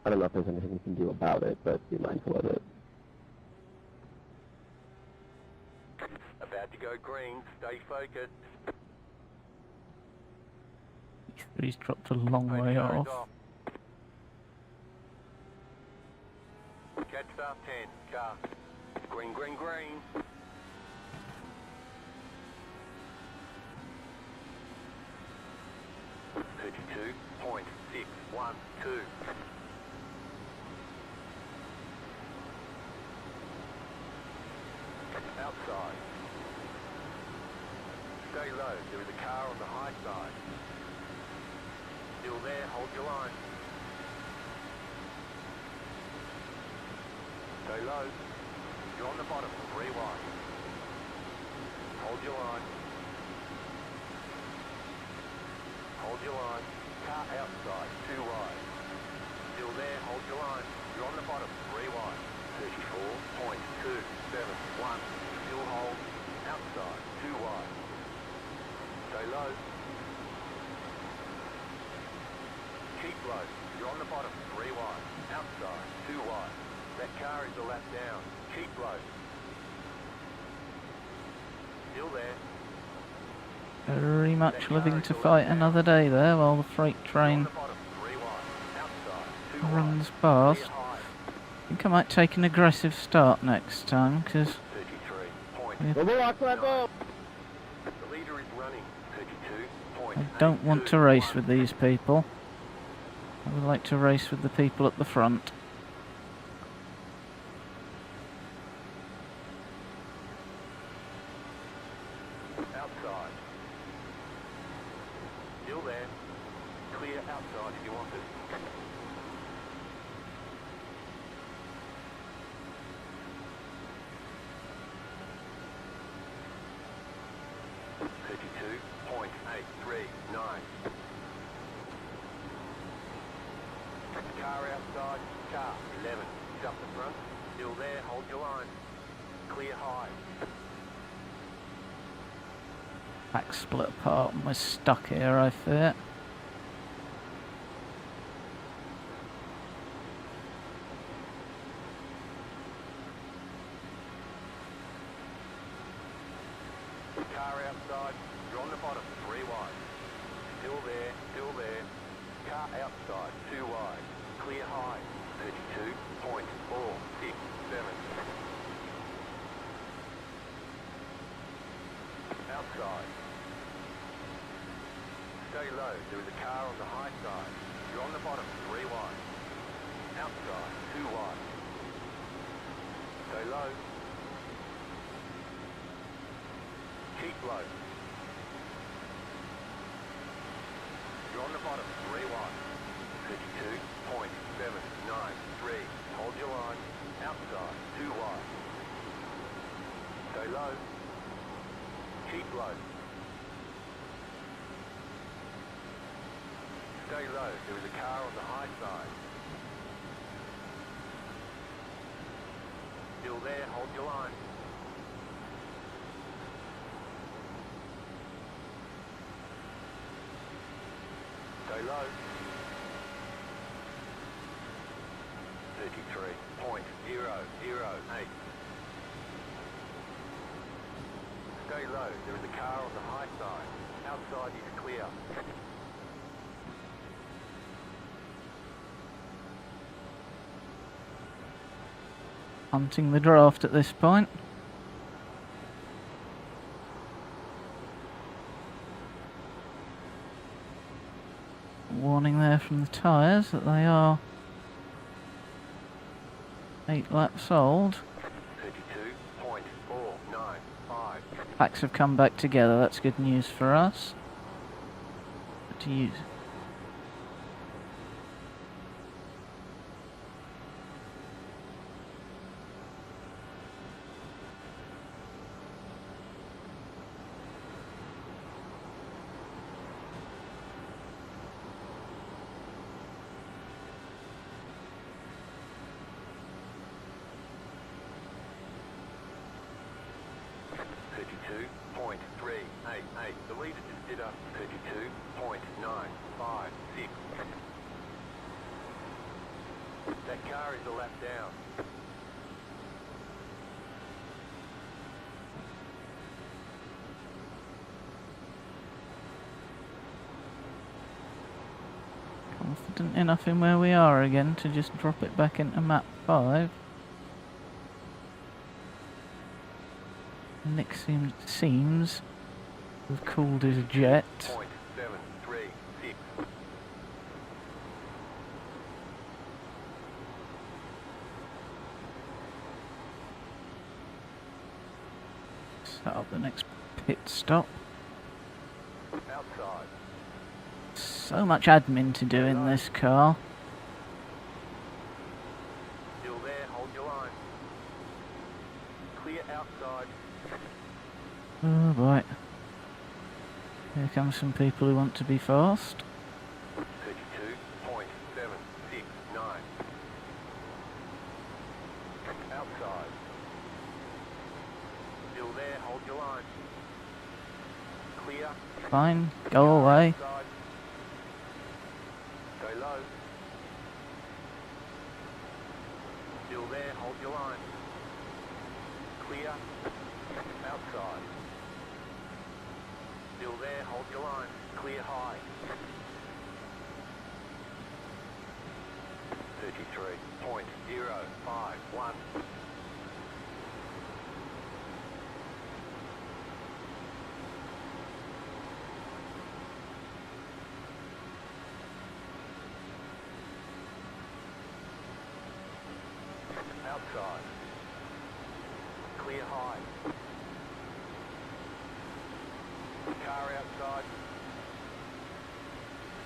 I don't know if there's anything you can do about it, but be mindful of it. About to go green, stay focused. He's dropped a long way off. Catch start 10, car. Green, green, green. .612. Outside. Stay low, there is a car on the high side. Still there, hold your line. Stay low. You're on the bottom, 3 wide. Hold your line. Hold your line. Car outside, 2 wide. Still there, hold your line. You're on the bottom, 3 wide. 34.271. Still hold. Outside, 2 wide. Stay low. Keep low. You're on the bottom, 3 wide. Outside, 2 wide. That car is a lap down. Keep low. Still there. Very much living to fight another day there while the freight train runs past. I think I might take an aggressive start next time because I don't want to race with these people. I would like to race with the people at the front. Outside. Still there. Clear outside if you want it. Car outside, car 11, up the front, still there, hold your line, clear high. Back split apart and we're stuck here, I fear. Car outside, you're on the bottom, 3 wide. Still there, still there. Car outside, 2 wide. Clear high, 32.467. Outside. Stay low, there is a car on the high side. You're on the bottom, 3 wide. Outside, 2 wide. Stay low. Keep low. You're on the bottom, 3 wide. 32.793. Hold your line. Outside, 2 wide. Stay low. Keep low. Stay low. There is a car on the high side. Still there. Hold your line. Stay low. 33. Stay low, there is a car on the high side. Outside is clear. Hunting the draft at this point. Warning there from the tyres that they are 8 laps old. 32.495. Packs have come back together, that's good news for us. To use. The leader just did up 32.956. That car is a lap down. Confident enough in where we are again to just drop it back into map 5. Nick seems to have cooled his jet. 0.736. Set up the next pit stop. Outside. So much admin to do in this car. Still there, hold your line. Clear outside. Oh boy. Here come some people who want to be fast. 32.769. Outside. Still there, hold your line. Clear. Fine, go away. Outside. Go low. Still there, hold your line. Clear. Outside. Still there, hold your line. Clear high. 33.051. Outside. Clear high. Car outside.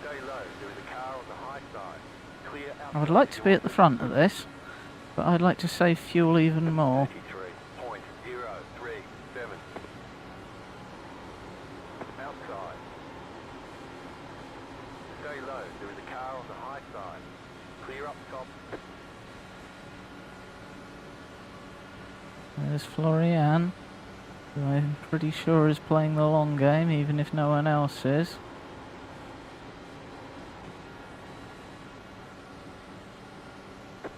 Stay low, there is a car on the high side. Clear outside. I would like to be at the front of this, but I'd like to save fuel even more. 33.037. Outside. Stay low, there is a car on the high side. Clear up top. There's Florian, who I'm pretty sure is playing the long game, even if no one else is.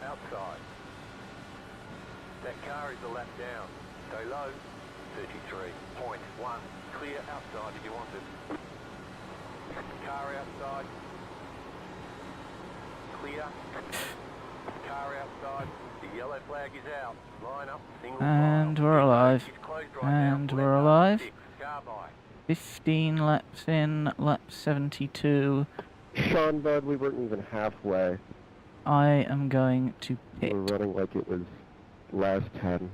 Outside. That car is a lap down. Stay low. 33.1. Clear outside if you want it. Car outside. Clear. Car outside. The yellow flag is out. Line up. Single And file. we're alive. It's closed right now. And Left we're up, alive. 6. Car by. 15 laps in, lap 72. Sean, bud, we weren't even halfway. I am going to pit. We're running like it was last 10.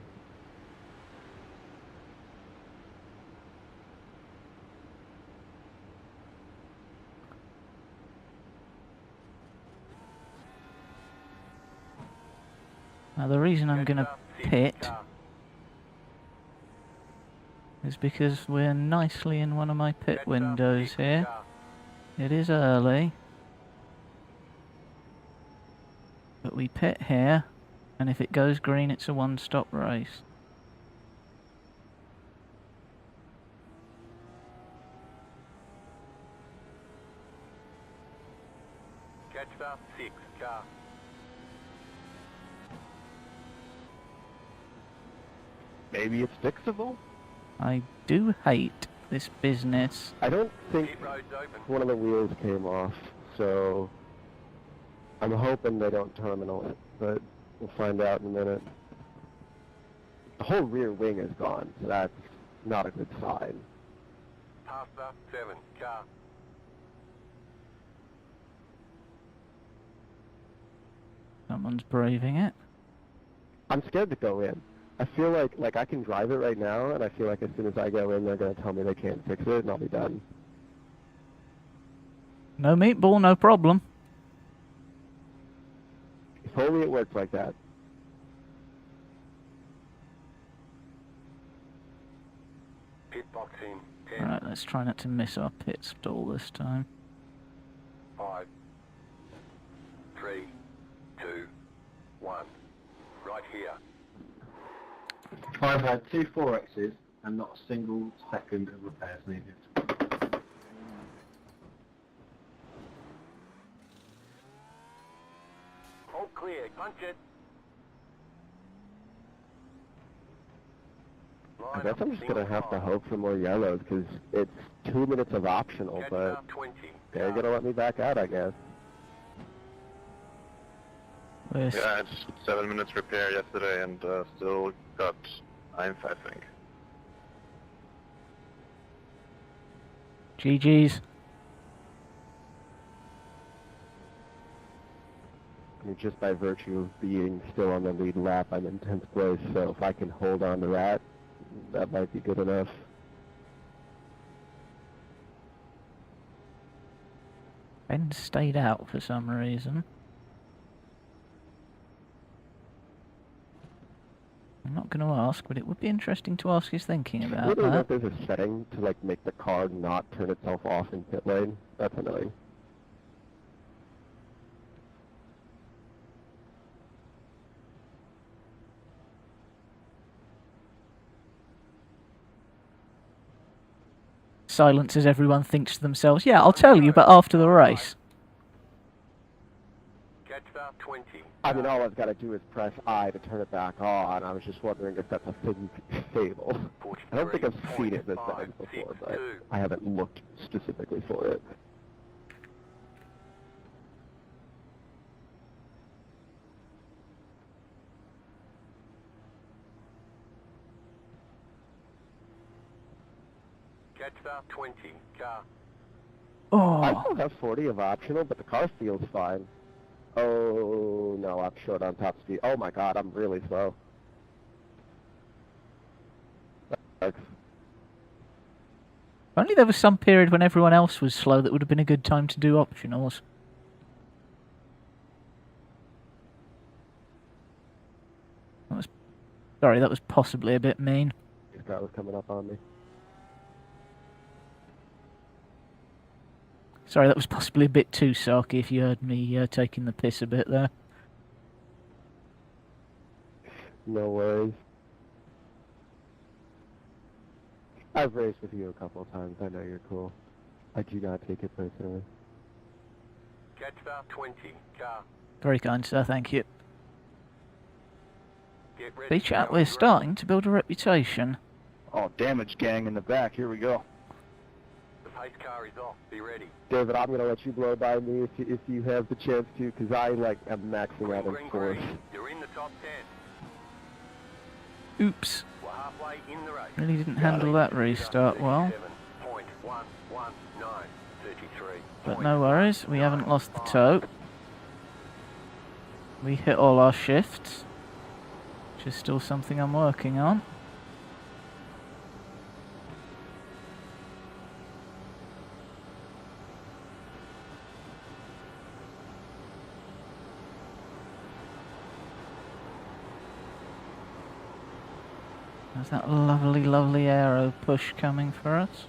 Now the reason I'm going to pit is because we're nicely in one of my pit windows here. It is early, but we pit here, and if it goes green it's a one-stop race. Catch up, 6, car. maybe it's fixable. I do hate this business. I don't think Pit road's open. one of the wheels came off, so I'm hoping they don't terminal it, but we'll find out in a minute. The whole rear wing is gone, so that's not a good sign. Pasta 7, car. Someone's braving it. I'm scared to go in. I feel like I can drive it right now, and I feel like as soon as I go in, they're going to tell me they can't fix it, and I'll be done. No meatball, no problem. If only it worked like that. Pit box in 10, Alright, let's try not to miss our pit stall this time. 5, 3, 2, 1. Right here. I've had 2 4Xs and not a single second of repairs needed. All clear. Punch it. I guess I'm just going to have to hope for more yellows, because it's 2 minutes of optional, but 20. they're going to let me back out, I guess. We're Yeah, it's 7 minutes repair yesterday and still got 9th, I think. GG's. I mean, just by virtue of being still on the lead lap, I'm in 10th place, so if I can hold on to that, that might be good enough. Ben stayed out for some reason. I'm not going to ask, but it would be interesting to ask his thinking about Really, that. there's a setting to like make the car not turn itself off in pit lane. That's annoying. Silence as everyone thinks to themselves, yeah, I'll tell you, but after the race. Catch start 20. I mean, all I've got to do is press I to turn it back on. I was just wondering if that's a thing you can disable. I don't think I've seen it this time before, but I haven't looked specifically for it. Catch start 20. Car. I Oh, still have 40 of optional, but the car feels fine. Oh, no, I'm short on top speed. Oh my god, I'm really slow. if only there was some period when everyone else was slow that would have been a good time to do optionals. Sorry, that was possibly a bit mean. This car was coming up on me. Sorry, that was possibly a bit too sarky if you heard me taking the piss a bit there. No worries. I've raced with you a couple of times. I know you're cool. I do not take it personally. Catch start 20. Car. Very kind, sir, thank you. Get ready. See, chat, we're starting to build a reputation. Oh, damage gang in the back. Here we go. The pace car is off. Be ready. David, I'm gonna let you blow by me if you have the chance to, because I am maxing out Green, in green, force. green. You're in the top 10. Oops, We're halfway in the race. really didn't handle that restart well. 37.11933. But no worries, we haven't lost the toe. We hit all our shifts, which is still something I'm working on. There's that lovely, lovely aero push coming for us.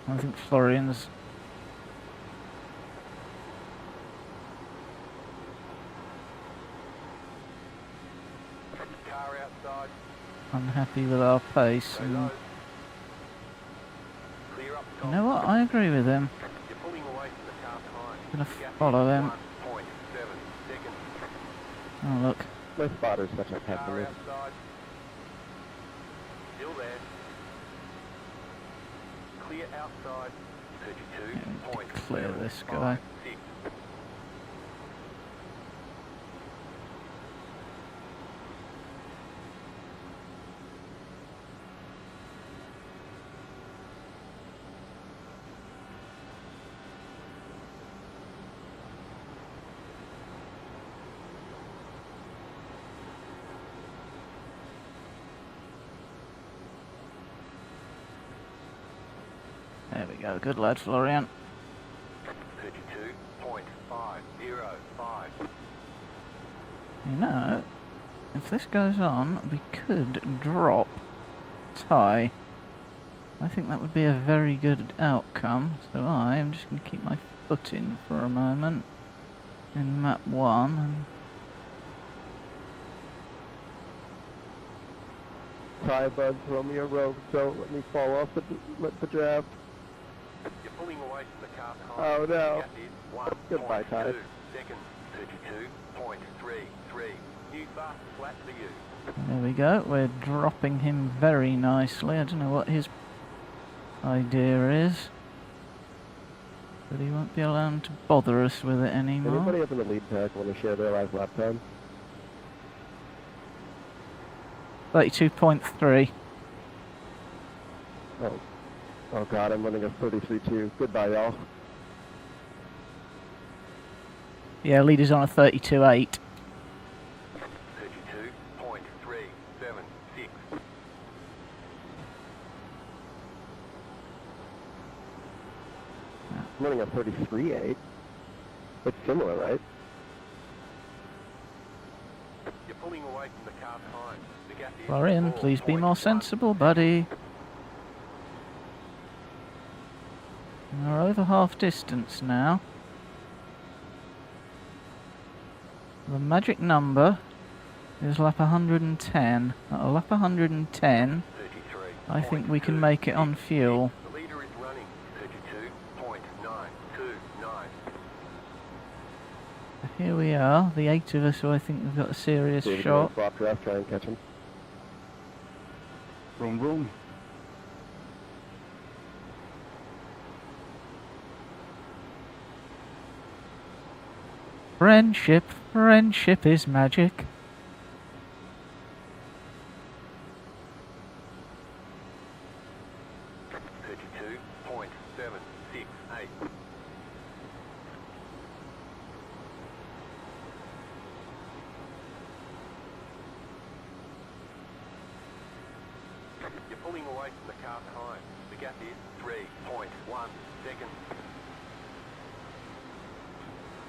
I think Florian's Car outside. unhappy with our pace. Go And low. Clear up you top. know what? I agree with him. You're pulling away from the car behind. Gonna follow him. 1.7 seconds. Oh look. My spotter's such a Car pessimist. outside. Still there. Clear outside. 32.056. Clear this guy. There we go. Good lad, Florian. 32.505. You know, if this goes on, we could drop tie. I think that would be a very good outcome. So I am just going to keep my foot in for a moment in map 1. And Tie, bud, throw me a rope, don't let me fall off the draft. You're pulling away from the car behind. Oh no. Gap is 1.2 Goodbye, Ty. seconds. 32.33. New fast flat for you. there we go. We're dropping him very nicely. I don't know what his idea is, but he won't be allowed to bother us with it anymore. Anybody up in the lead pack want to share their last lap time? 32.3. Oh god, I'm running a 33.2. Goodbye, y'all. Yeah, leader's on a 32.8. 32.376. I'm running a 33.8. It's similar, right? You're pulling away from the car behind. The gap is Florian, please be more 4.1. sensible, buddy. We're over half distance now. The magic number is lap 110. At lap 110, 33. I think we can make it on fuel. The leader is running 32.929. Here we are, the 8 of us who I think have got a serious David, shot. swap draft, try and catch him. Boom, boom. Friendship, friendship is magic. .768. You're pulling away from the car behind. The gap is 3.1 seconds.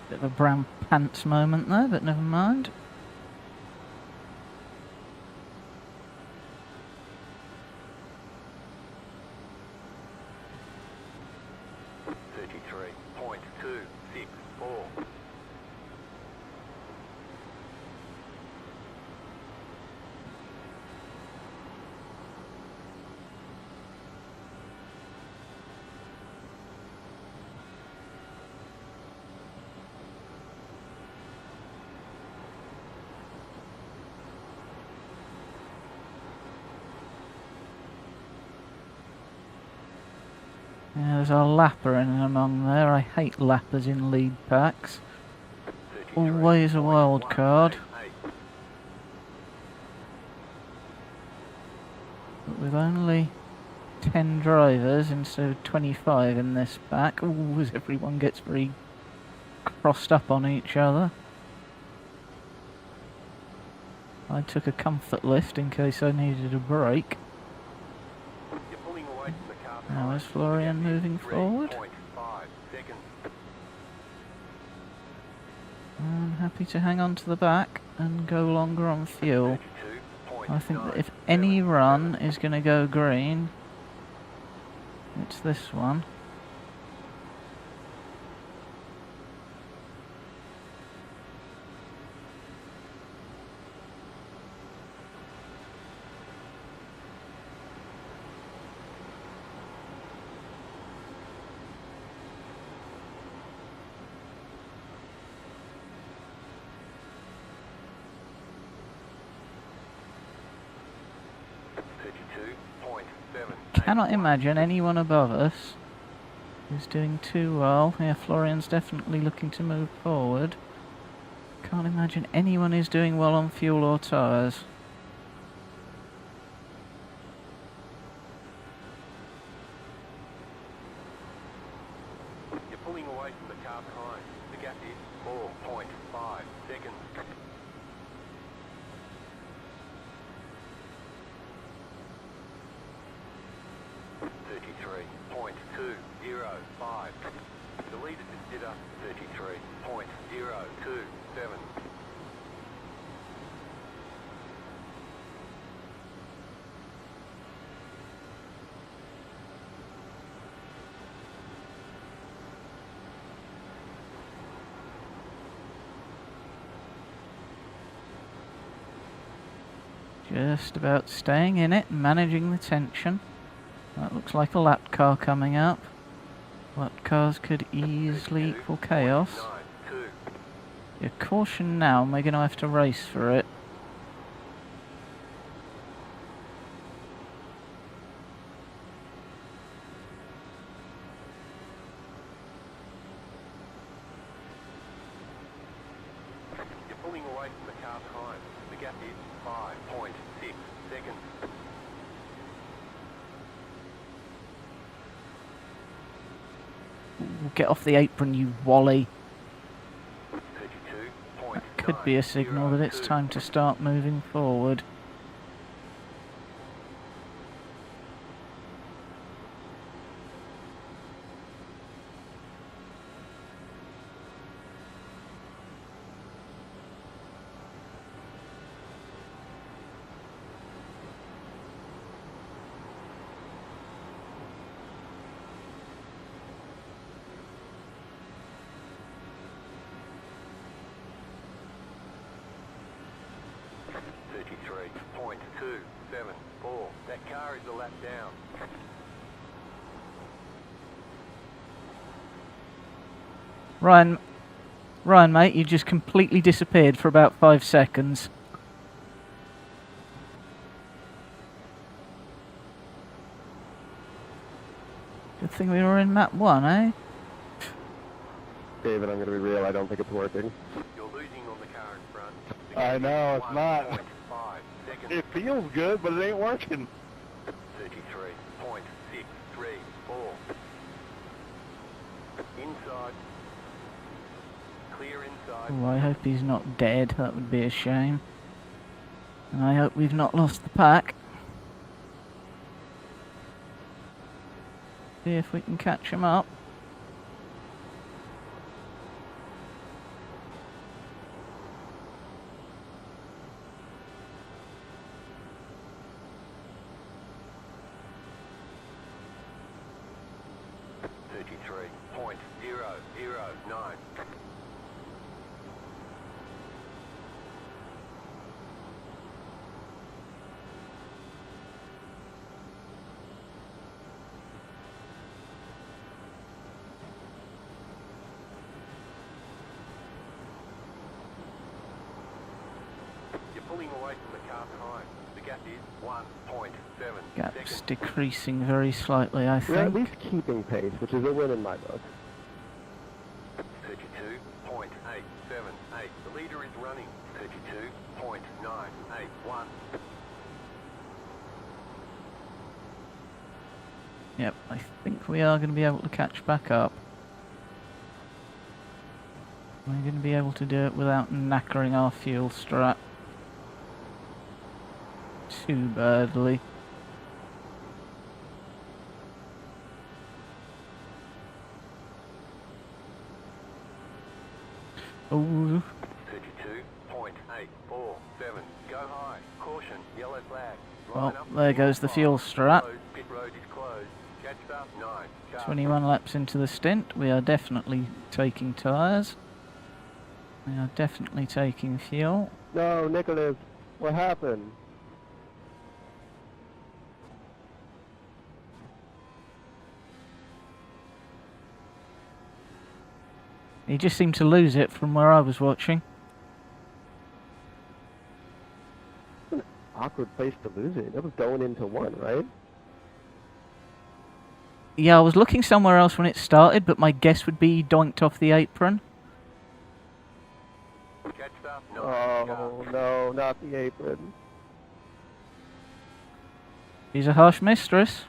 Bit of a brown pants moment there, but never mind. .264. Yeah, there's a lapper in among there. I hate lappers in lead packs. Always a wild card. But with only 10 drivers instead of 25 in this pack, ooh, as everyone gets very crossed up on each other. I took a comfort lift in case I needed a break. Now is Florian moving forward? I'm happy to hang on to the back and go longer on fuel. I think that if any run is going to go green, it's this one. 32.7. Cannot imagine anyone above us is doing too well. Yeah, Florian's definitely looking to move forward. Can't imagine anyone is doing well on fuel or tyres. You're pulling away from the car behind. The gap is 4.5 seconds. .205. The leader just did a 33.027. Just about staying in it, managing the tension. That looks like a lap car coming up. Lap cars could easily equal chaos. 92. Yeah, caution now, and we're going to have to race for it. You're pulling away from the car behind. The gap is 5.6 seconds. Get off the apron, you wally. 32.902. That could be a signal that it's time to start moving forward. .274. That car is a lap down. Ryan, mate, you just completely disappeared for about 5 seconds. Good thing we were in map 1, eh? David, I'm going to be real. I don't think it's working. You're losing on the car in front. The I gap know, is it's not. 1.5 seconds. It feels good, but it ain't working. 33.634. Inside. Clear inside. Oh, I hope he's not dead. That would be a shame. And I hope we've not lost the pack. See if we can catch him up. .009. You're pulling away from the car behind. The gap is 1.7 Gap's seconds. decreasing very slightly, I We're at think. least keeping pace, which is a win in my book. 32.878. The leader is running. 32.981. Yep, I think we are going to be able to catch back up. We're going to be able to do it without knackering our fuel strap too badly. Oh, 32.847. Go high. Caution. Yellow flag. well, Line up there to goes the five. fuel strap. Closed. Pit road is closed. Catch up. 9. Car. 21 laps into the stint, we are definitely taking tyres. We are definitely taking fuel. No, Nicholas, what happened? He just seemed to lose it from where I was watching. awkward place to lose it. It was going into one, right? Yeah, I was looking somewhere else when it started, but my guess would be doinked off the apron. Catch up. No. Oh, no, not the apron. She's a harsh mistress.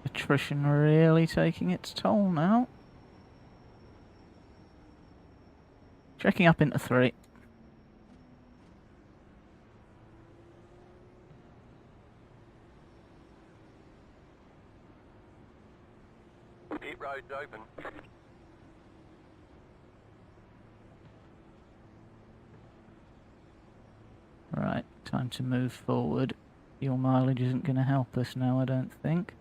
Attrition really taking its toll now. Checking up into 3. Pit road's open. Right, time to move forward. Your mileage isn't going to help us now, I don't think.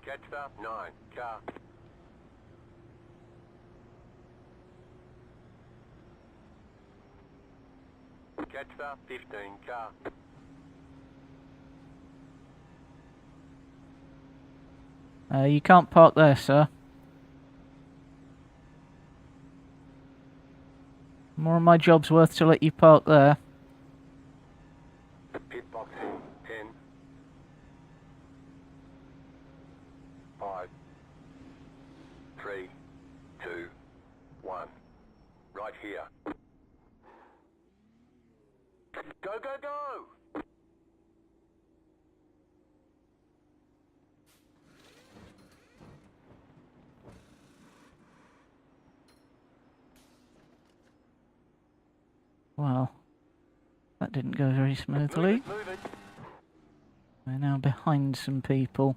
Catch up. 9. Car. Catch up. 15. Car. You can't park there, sir. More of my job's worth to let you park there. Pit box in. 10. 5. 3. 2. 1. Right here. Go, go, go! Well, that didn't go very smoothly. Move it. We're now behind some people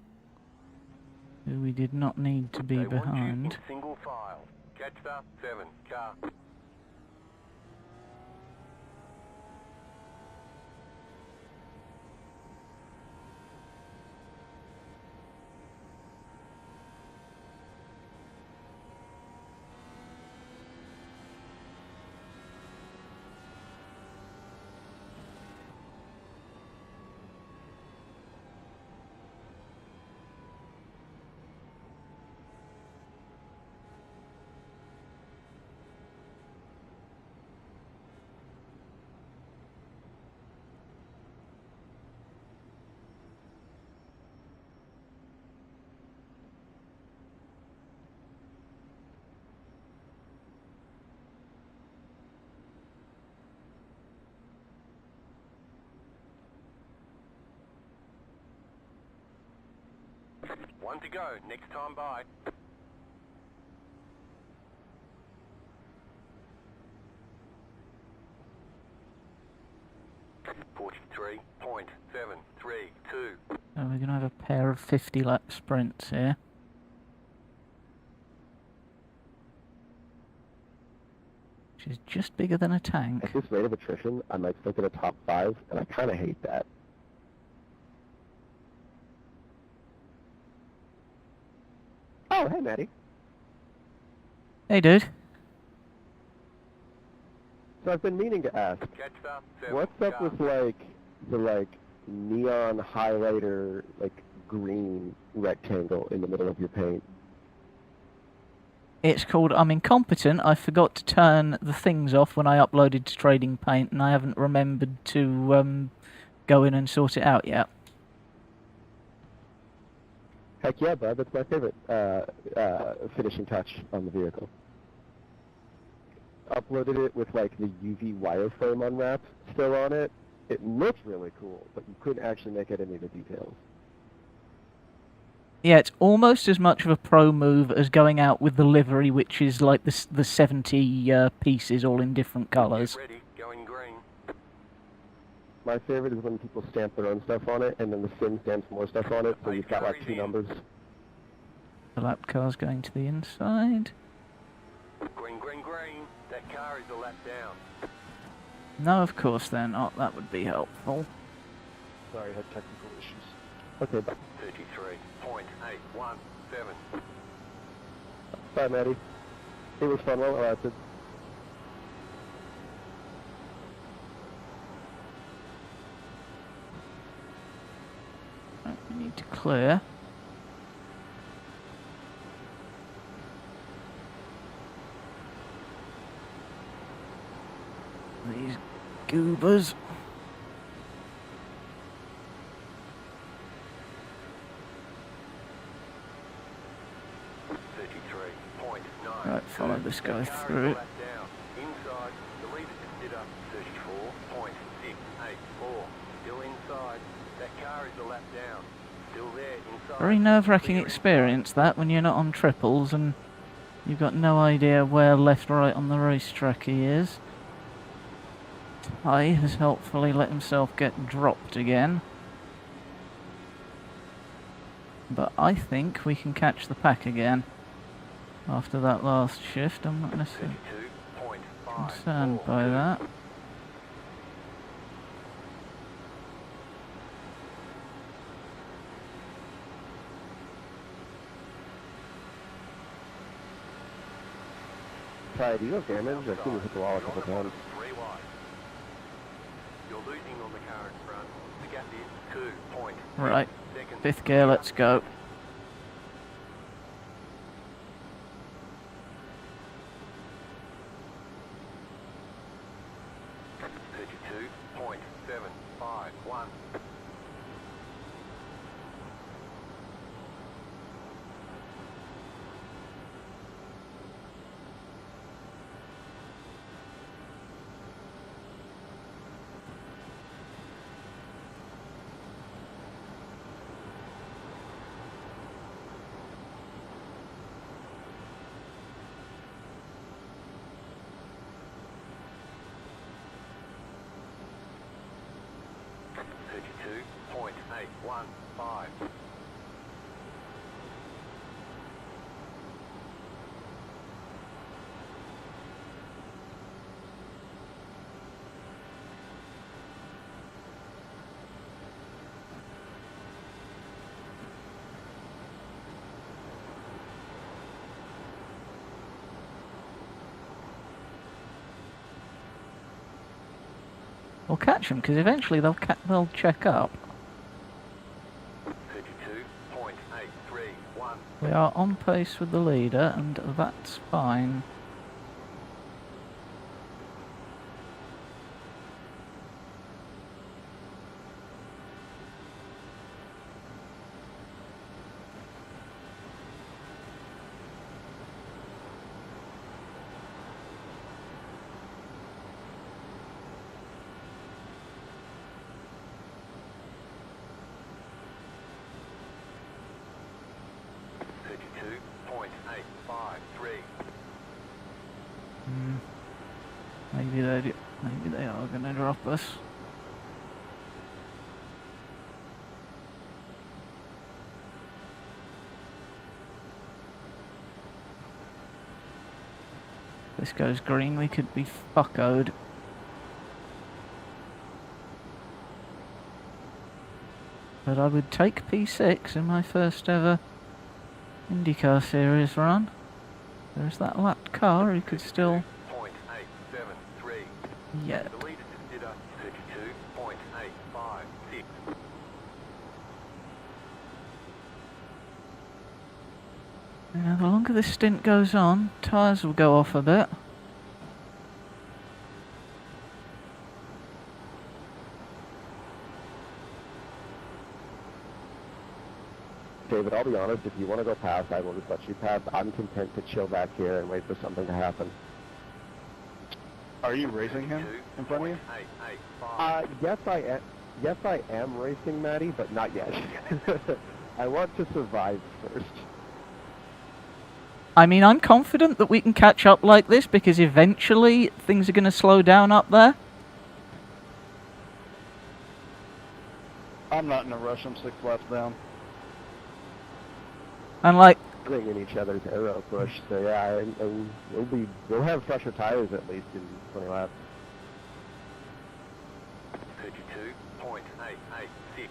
who we did not need to be They want you behind. in single file. Catch up. 7. Car. One to go. Next time by. .73.732. So we're going to have a pair of 50-lap sprints here. Which is just bigger than a tank. At this rate of attrition, I might still get a top 5, and I kind of hate that. Oh, hey, Maddie. Hey, dude. So I've been meaning to ask, Catch up. 7. what's up with, like, the, neon highlighter, green rectangle in the middle of your paint? It's called I'm Incompetent. I forgot to turn the things off when I uploaded to Trading Paint, and I haven't remembered to go in and sort it out yet. Heck yeah, bud. That's my favorite finishing touch on the vehicle. Uploaded it with, the UV wireframe unwrap still on it. It looks really cool, but you couldn't actually make out any of the details. Yeah, it's almost as much of a pro move as going out with the livery, which is like the 70 pieces all in different colours. Get ready. Going green. My favorite is when people stamp their own stuff on it, and then the sim stamps more stuff on it, so you've got, 2 numbers. The lap car's going to the inside. Green, green, green. That car is a lap down. No, of course they're not. That would be helpful. Sorry, I had technical issues. Okay, bye. 33.817. Bye, Maddie. It was fun while it lasted. need to clear. These goobers. Right, follow this guy through. Inside, the leader consider 34.684. Still inside. That car is a lap down. Still there, inside. Very nerve-wracking experience that, when you're not on triples and you've got no idea where left, right on the racetrack he is. Ty has helpfully let himself get dropped again. But I think we can catch the pack again. After that last shift, I'm not necessarily concerned by that. Ty, do you have damage? I've seen you hit the wall a couple times. You're losing on the car in front. The gap is 2.8 Right, seconds. 5th gear, let's go. We'll catch them, because eventually they'll check up. 32.831. We are on pace with the leader, and that's fine. Maybe they are going to drop us. If this goes green, we could be fuckoed. But I would take P6 in my first ever Indycar series run. There's that lapped car who could still... Yeah. The leader consider 32.856. Yeah, the longer this stint goes on, tyres will go off a bit. David, I'll be honest, if you want to go past, I will just let you pass. I'm content to chill back here and wait for something to happen. Are you racing him in front of you? Yes, I am racing Maddie, but not yet. I want to survive first. I mean, I'm confident that we can catch up like this, because eventually things are going to slow down up there. I'm not in a rush. I'm 6 laps down. And like... In each other's aero push, so yeah, and we'll have fresher tires at least in 20 laps. 32.886.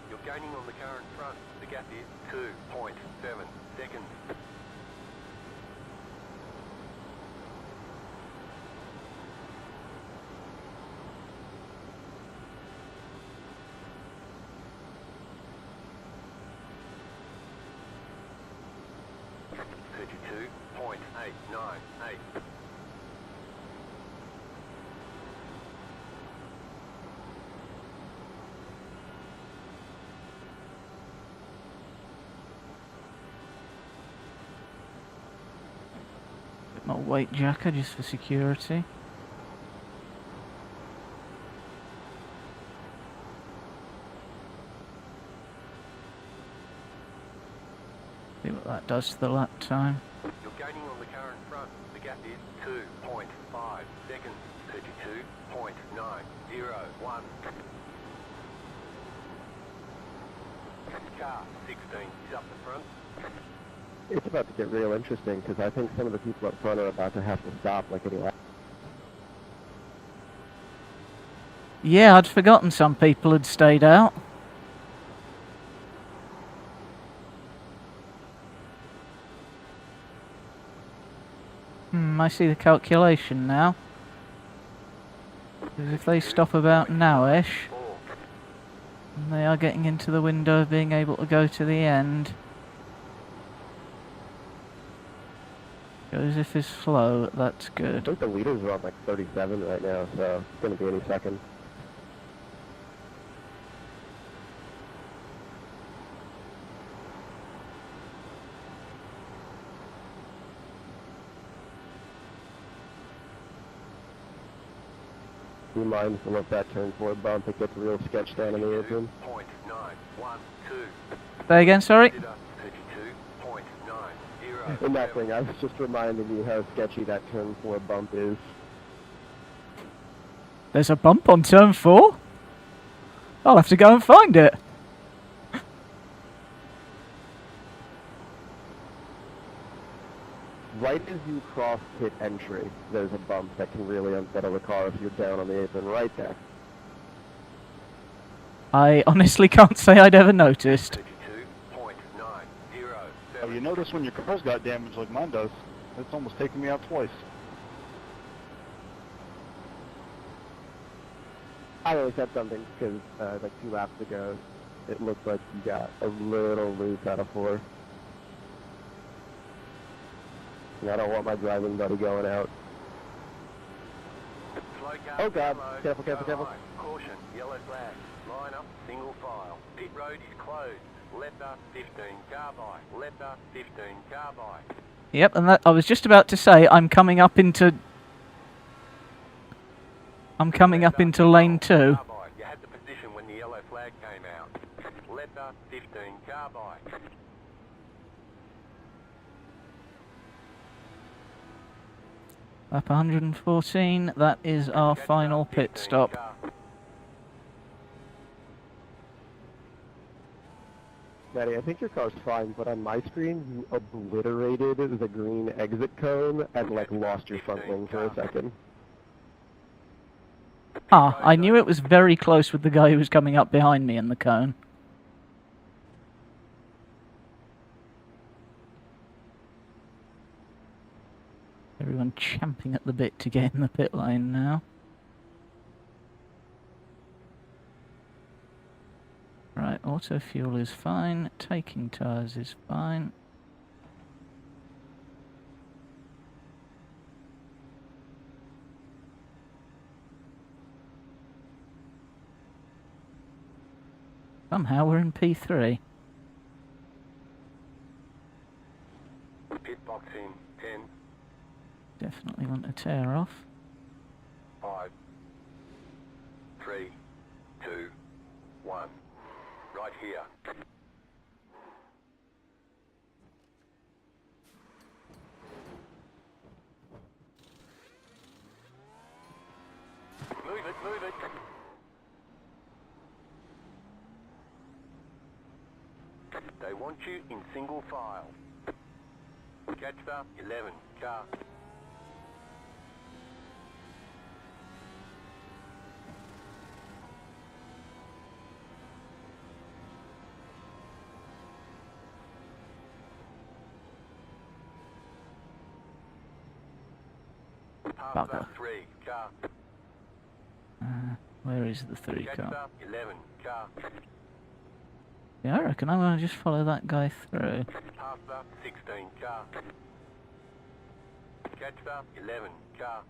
You're gaining on the car in front. The gap is 2.7 seconds. 32.898. Bit more weight jacker just for security. See what that does to the lap time. You're gaining on the car in front. The gap is 2.5 seconds. 32.901. Car 16 is up the front. It's about to get real interesting because I think some of the people up front are about to have to stop like any lap. Yeah, I'd forgotten some people had stayed out. I see the calculation now. Because if they stop about now-ish, they are getting into the window of being able to go to the end. Joseph is slow, that's I good. think the leaders are on like 37 right now, so it's going to be any second. Be mindful of that turn 4 bump, it gets real sketched down in the apron. 32.912. Say again, sorry? 32.900. And nothing, I was just reminding you how sketchy that turn 4 bump is. There's a bump on turn 4? I'll have to go and find it. Right as you cross pit entry, there's a bump that can really unsettle the car if you're down on the apron right there. I honestly can't say I'd ever noticed. 32.907. Oh, you notice when your car's got damage like mine does. It's almost taken me out twice. I only said something because like 2 laps ago, it looked like you got a little loose out of 4. And I don't want my driving buddy going out. Oh God, careful, careful, careful. Caution, yellow flag. Line up, single file. Pit road is closed. Letter 15 car by. Letter 15 car by. Yep, and that, I was just about to say I'm coming up into lane 2. You had the position when the yellow flag came out. Letter 15 car by. Lap 114, that is our final pit stop. Maddie, I think your car's fine, but on my screen, you obliterated the green exit cone and like lost your front wing for a second. Ah, I knew it was very close with the guy who was coming up behind me in the cone. Everyone champing at the bit to get in the pit lane now. Right, auto fuel is fine, taking tyres is fine. Somehow we're in P3. Pit box in 10. Definitely want to tear off. 5, 3, 2, 1. Right here. Move it, move it. They want you in single file. Catch the 11 car. Bugger. 3 car. Where is the 3 Catch car? the 11 car. Yeah, I reckon I'm going to just follow that guy through. Past the 16 car. Catch up, 11, car.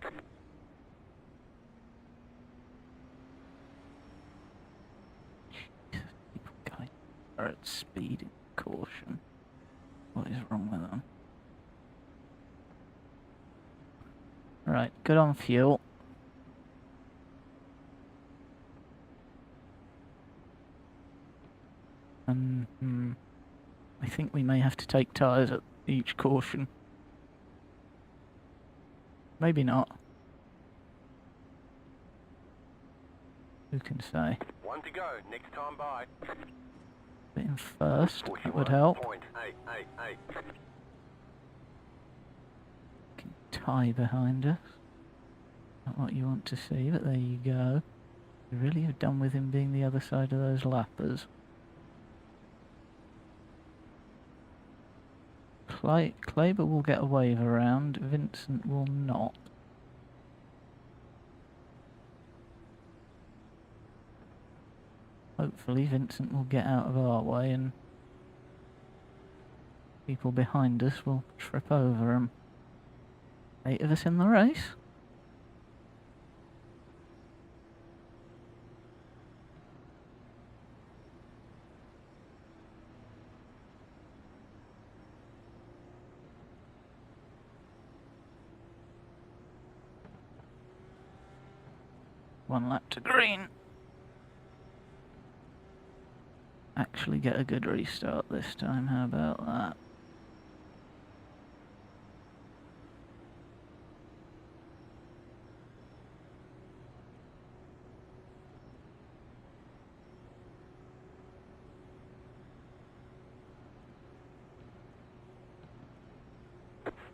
People going at speed, caution. What is wrong with them? Right, good on fuel. And I think we may have to take tyres at each caution. Maybe not. Who can say? 1 to go, next time by. Bit in first, that would help. 0.888. Tie behind us. Not what you want to see, but there you go. You really have done with him being the other side of those lappers. Kleber will get a wave around, Vincent will not. Hopefully Vincent will get out of our way and people behind us will trip over him. 8 of us in the race. One lap to green. Actually get a good restart this time, how about that?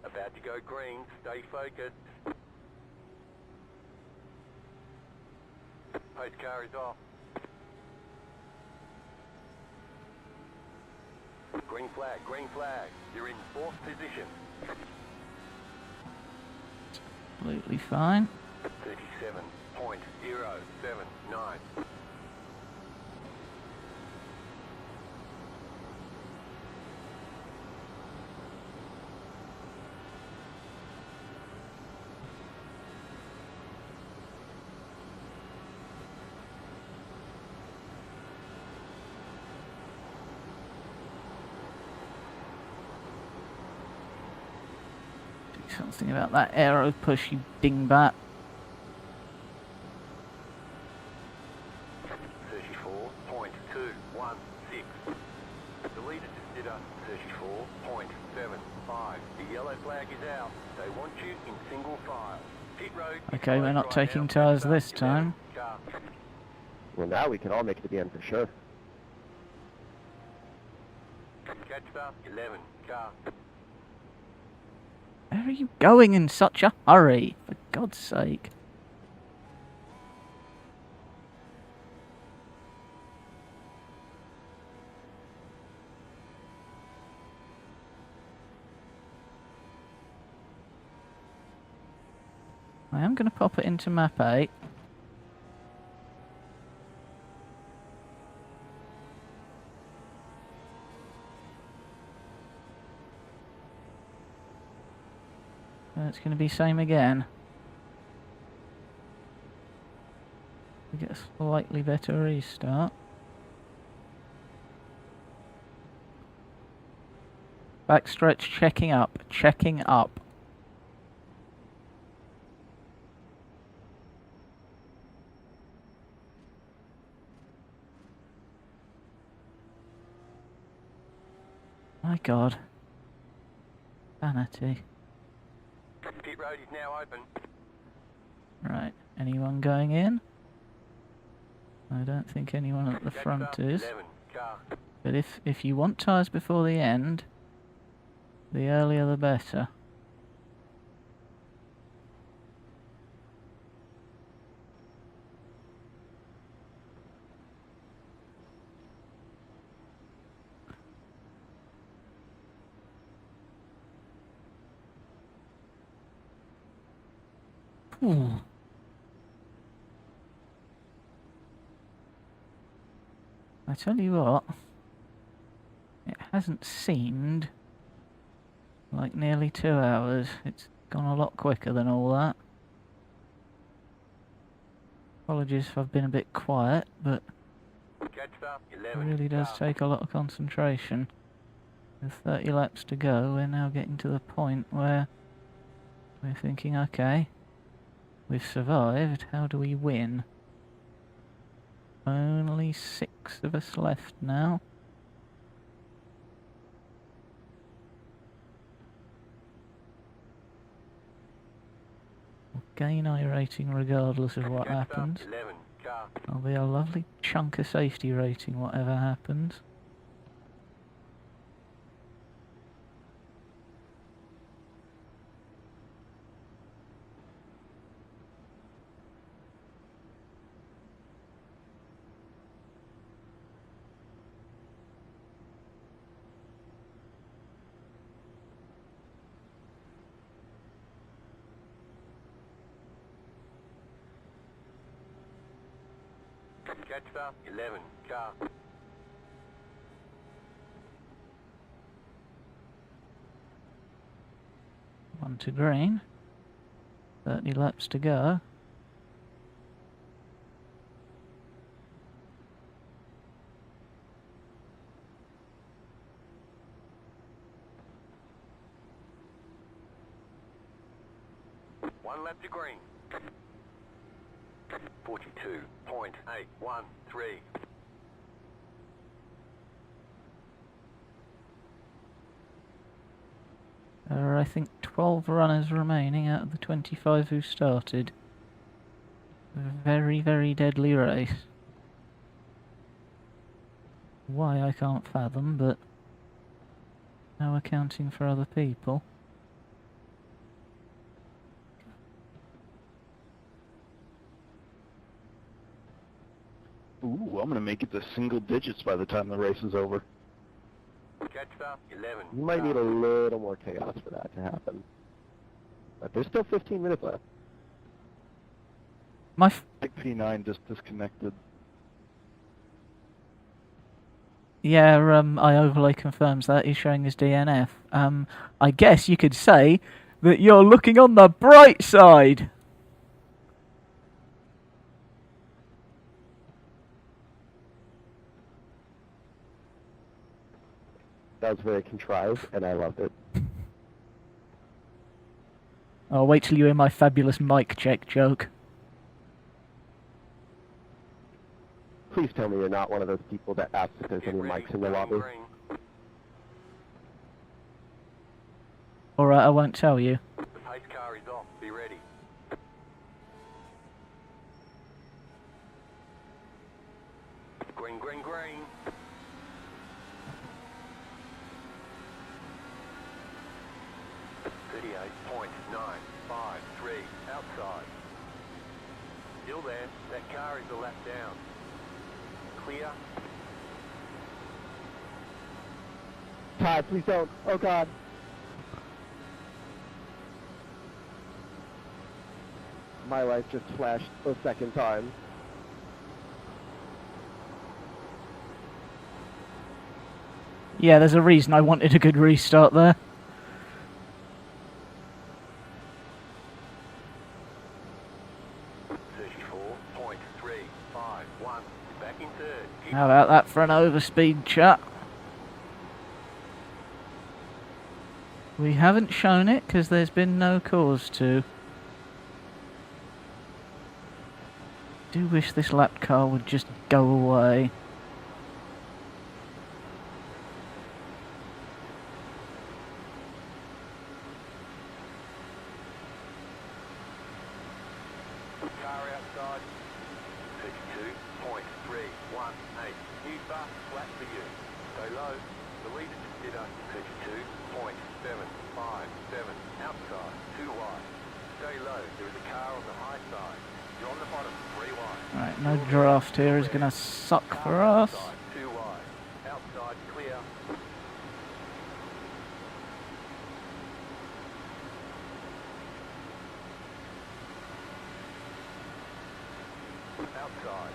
About to go green, stay focused. Pace car is off. Green flag, green flag. You're in 4th position. Absolutely fine. 37.079. Something about that aero push, you dingbat. 34.216. The leader just did a 34.75. The yellow flag is out. They want you in single file. Pit road. Okay, we're not taking tyres this time. Well, now we can all make it to the end for sure. Catch up, 11, car. Where are you going in such a hurry? For God's sake. I am going to pop it into map 8. It's going to be same again. We get a slightly better restart. Backstretch checking up, checking up. My God. Vanity. Pit road is now open. Right, anyone going in? I don't think anyone at the front is. 11, car. But if you want tyres before the end, the earlier the better. Ooh. I tell you what, it hasn't seemed like nearly 2 hours. It's Gone a lot quicker than all that. Apologies if I've been a bit quiet, but Catch up, it 11. really does Car. take a lot of concentration. With 30 laps to go, we're now getting to the point where we're thinking, okay, we've survived, how do we win? Only 6 of us left now. We'll gain iRating regardless of what Catch up, happens. 11. Car. There'll be a lovely chunk of safety rating whatever happens. Catch up, 11. Car. One to green. 30 laps to go. One lap to green. 42.813. There are, I think, 12 runners remaining out of the 25 who started. Very, very deadly race. Why, I can't fathom, but no accounting for other people. Ooh, I'm gonna make it to single digits by the time the race is over. Catch up, 11. You might need a little more chaos for that to happen. But there's still 15 minutes left. My Big P9 just disconnected. yeah, iOverlay confirms that he's showing his DNF. I guess you could say that you're looking on the bright side. That was very contrived, and I loved it. I'll wait till you hear my fabulous mic check joke. Please tell me you're not one of those people that asks if there's any mics in the lobby. Alright, I won't tell you. The pace car is off. Be ready. Green, green, green. .953 outside. Still there. That car is a lap down. Clear. Ty, please don't. Oh God. My life just flashed a second time. Yeah, there's a reason I wanted a good restart there. Back in third. How about that for an overspeed chat? We haven't shown it because there's been no cause to. Do wish this lap car would just go away. Car outside. 32.318. New fast flat for you. Stay low. The leader just did us. 32.757. Outside. Too wide. Stay low. There is a car on the high side. You're on the bottom. 3 wide. Right, no draft here is going to suck for us. Outside. 2 wide. Outside. Clear. Outside.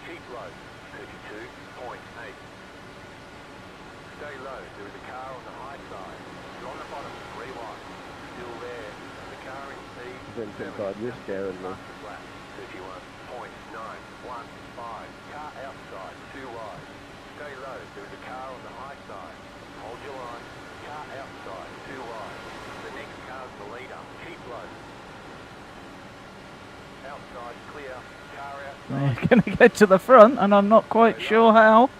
Keep low. 32.8. Stay low. There is a car on the high side. You're on the bottom, 3 wide. Still there. The car in speed. Vincent, God, you're scaring me. 31.915. Car outside, 2 wide. Stay low, there is a car on the high side. Hold your line. Car outside, 2 wide. The next car's the leader. Keep low. Outside, clear. Car outside. They're going to get to the front, and I'm not quite sure how.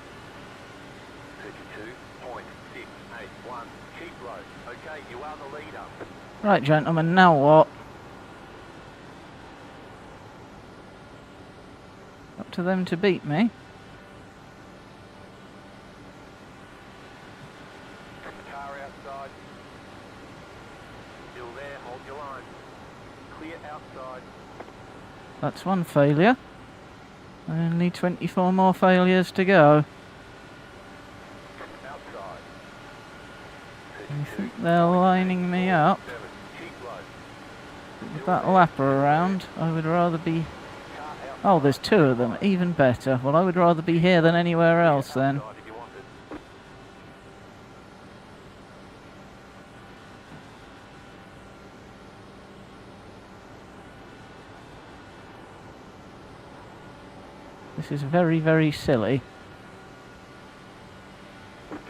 32.681. Keep low. Okay, you are the leader. Right, gentlemen, now what? Up to them to beat me. Car outside. Still there, hold your line. Clear outside. That's one failure. Only 24 more failures to go. Outside. I think they're lining me up. 7. Keep low. With that lapper around, I would rather be... Oh, there's 2 of them. Even better. Well, I would rather be here than anywhere else then. Outside if you want it. This is very, very silly.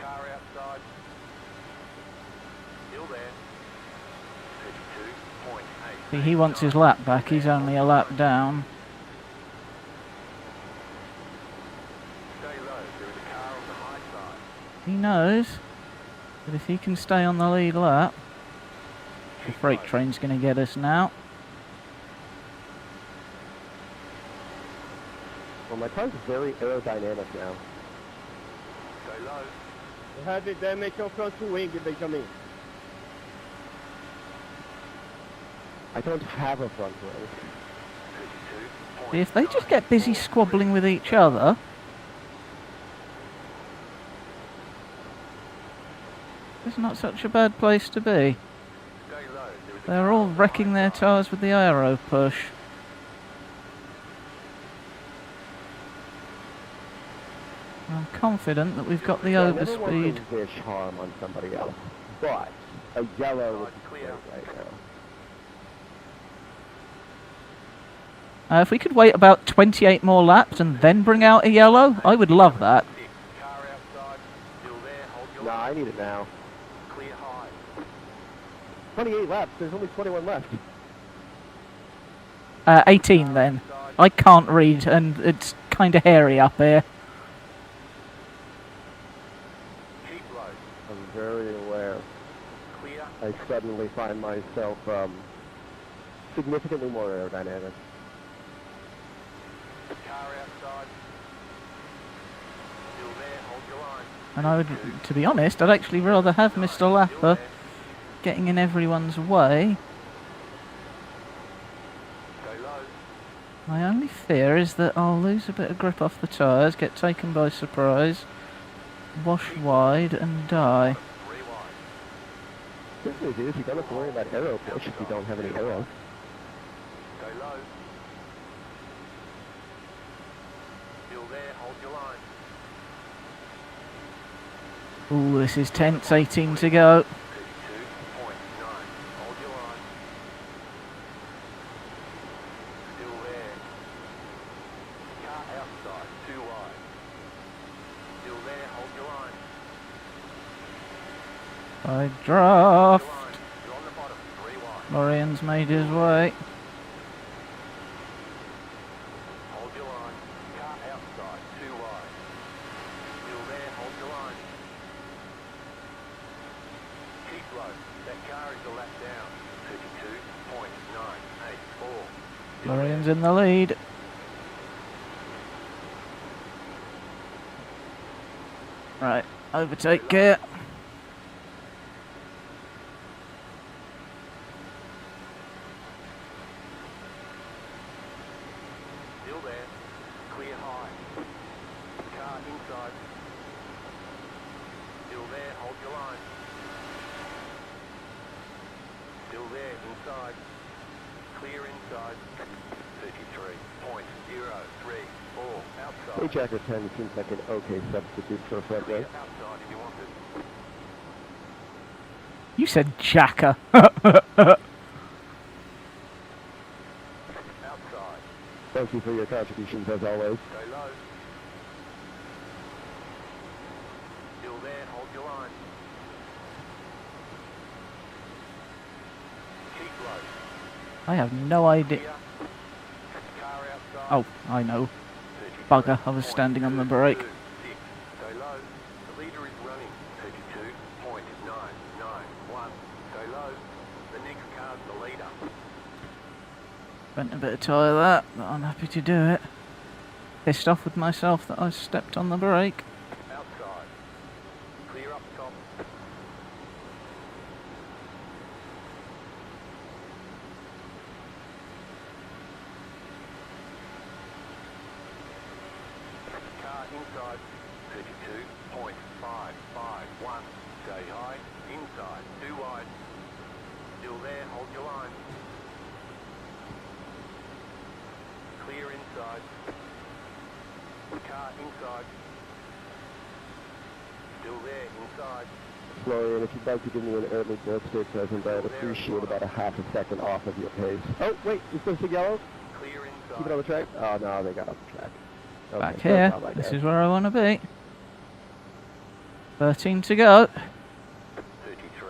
Car outside. Still there. 32.8. See, he wants his lap back. He's only a lap down. Stay low. There is a car on the high side. He knows that if he can stay on the lead lap, the freight train's going to get us now. Well, my car's very aerodynamic now. Stay low. Have it damage your front wing if they come in. I don't have a front wing. 32.9. See, if they just get busy squabbling with each other, it's not such a bad place to be. Stay low. There is a They're all wrecking their tyres with the aero push. I'm confident that we've got the I never want overspeed. to wish harm on somebody else, but a yellow would be Clear. great right now. If we could wait about 28 more laps and then bring out a yellow, I would love that. Car outside. Still there. Hold your No, line. I need it now. Clear high. 28 laps, there's only 21 left. 18 then. I can't read and it's kind of hairy up here. Keep low. I'm very aware. Clear. I suddenly find myself significantly more aerodynamic. Car outside. Still there. Hold your line. And I would, to be honest, I'd actually rather have Mr. Lapper getting in everyone's way. Stay low. My only fear is that I'll lose a bit of grip off the tyres, get taken by surprise, wash wide and die. 3 wide. Good news is you don't have to worry about aero push if you don't have any aero. Stay low. Still there. Hold your line. Ooh, this is tense, 18 to go. 32.9. Hold your line. Still there. Car outside. 2 wide. Still there. Hold your line. I draft. Line. You're on the bottom. 3 wide. Lorian's made his way. Hold your line. Car outside. 2 wide. Still there. Hold your line. Keep low. That car is a lap down. 32.984. Lorian's in the lead. Right, overtake gear. Still there. Clear high. Car inside. Still there. Hold your line. Still there. Inside. Clear inside. 33.034. Outside. H-Jacker 10 seems like an okay substitute for a front Clear race. outside if you want it. You said jacker. Outside. Thank you for your contributions as always. Stay low. Still there, hold your line. Keep low. I have no idea. Clear. Car outside. Oh, I know. Bugger, I was standing on the brake. 32.6. Stay low. The leader is running. 32.991. Stay low. The next car's the leader. Spent a bit of time of that, but I'm happy to do it. Pissed off with myself that I stepped on the brake. Outside. Clear up top. Car inside. 32.551. Stay high. Inside. Too wide. Still there. Hold your line. Clear inside. Car inside. Still there. Inside. Florian, if you'd like to give me an early birthday present, I'd appreciate about a half a second off of your pace. Oh, wait, is this the yellow? Clear inside. Keep it on the track? Oh, no, they got off the track. Okay, Back so here. it's not like This that. is where I want to be. 13 to go.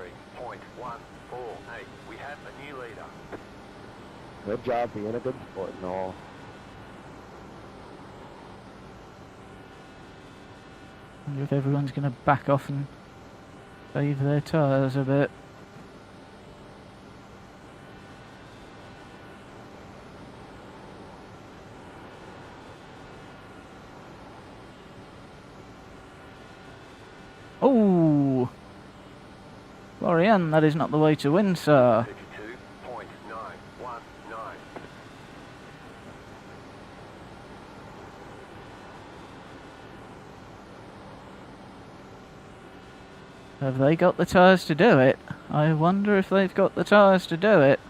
33.148. We have a new leader. Good job being a good sport and all. Wonder if everyone's going to back off and save their tyres a bit. Oh! Florian, that is not the way to win, sir. 32.919. Have they got the tyres to do it? I wonder if they've got the tyres to do it.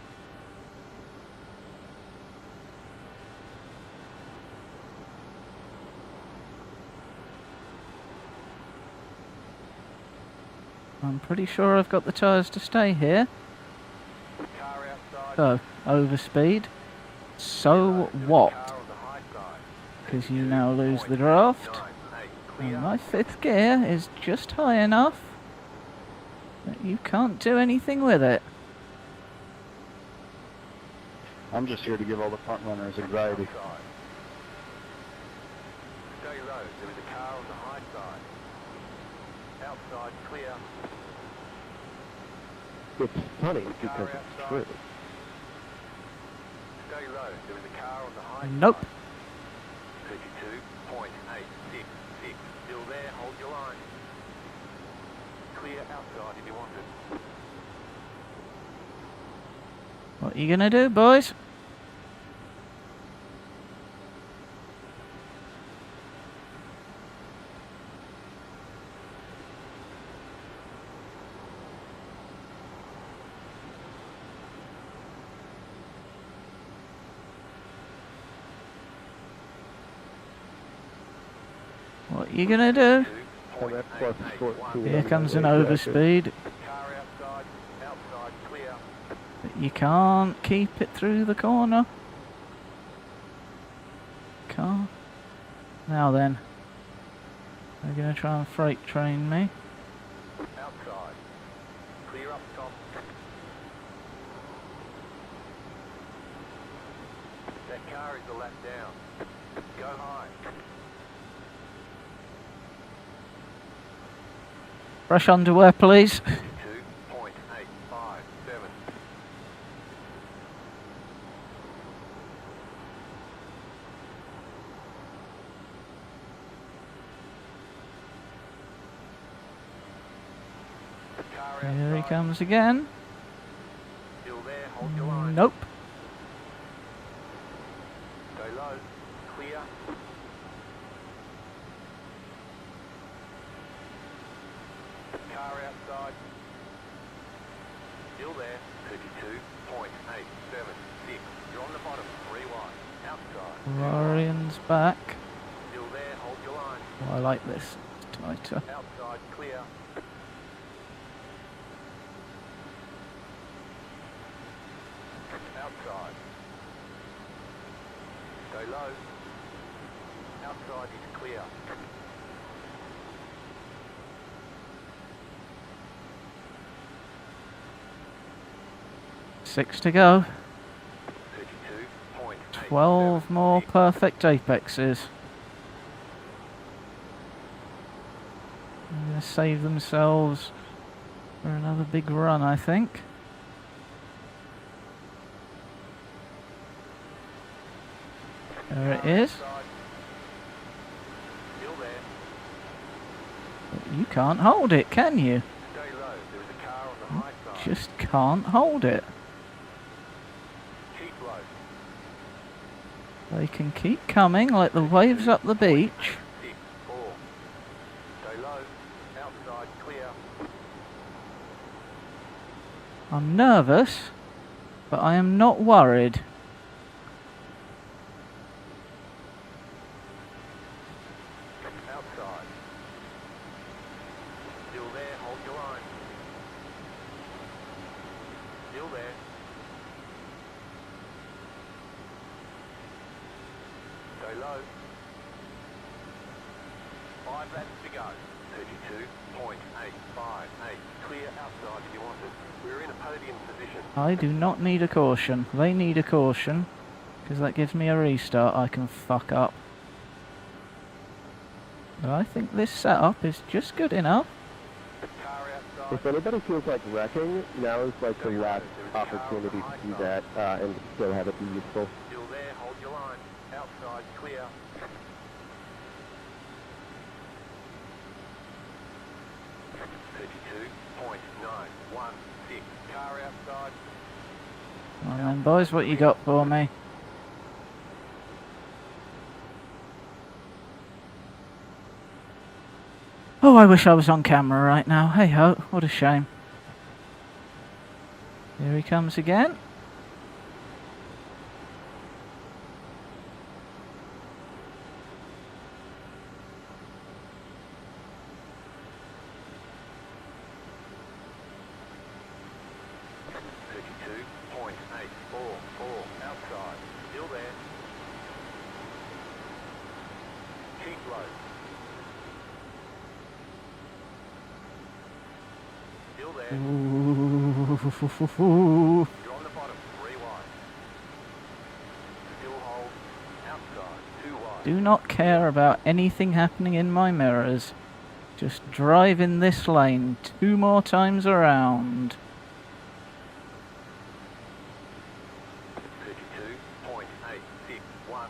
I'm pretty sure I've got the tyres to stay here. Car outside. So, overspeed. So what? Car on the high side. Because you now lose the draft. 98. And Clear. my fifth gear is just high enough that you can't do anything with it. I'm just here to give all the front runners anxiety. Outside. Stay low. There is a car on the high side. Outside. Clear. It's funny because it's true. Stay low. There is a car on the high Nope. side. 32.866. Still there. Hold your line. Clear outside if you want it. What are you gonna do, boys? What are you gonna do? And that's plus a short two. Here comes an Exactly. overspeed. Car outside. Outside. Clear. But you can't keep it through the corner. Can't. Now then. They're gonna try and freight train me. Outside. Clear up top. That car is a lap down. Go high. Fresh underwear, please. 2.857. Car Here he outside. comes again. Still there. Hold your line. Nope. Stay low. Clear. Car outside. Still there. 32.876. You're on the bottom. 3 wide. Outside. Florian's back. Still there. Hold your line. Oh, I like this. It's tighter. Outside. Clear. outside. Stay low. Outside is clear. Six to go. 32.8. 12 more perfect apexes. They're going to save themselves for another big run, I think. There it is. Still there. But you can't hold it, can you? Stay low. There is a car on the high side. Just can't hold it. Keep low. They can keep coming like the waves up the beach. 6, 4. Stay low. Outside clear. I'm nervous, but I am not worried. Outside. Still there. Hold your line. Still there. Stay low. 5 laps to go. 32.858. Clear outside if you want it. We're in a podium position. I do not need a caution. They need a caution, because that gives me a restart I can fuck up. But I think this setup is just good enough. Car outside. If anybody feels like wrecking, now is like the last opportunity to do that and still have it be useful. Still there. Hold your line. Outside clear. Car outside. Come on then, boys, what you got for me? Oh, I wish I was on camera right now. Hey ho, what a shame. Here he comes again. Outside. Still there. Keep low. Still there. Ooh. You're on the bottom. 3 wide. Still hold. Outside. 2 wide. Do not care about anything happening in my mirrors. Just drive in this lane 2 more times around. 32.861.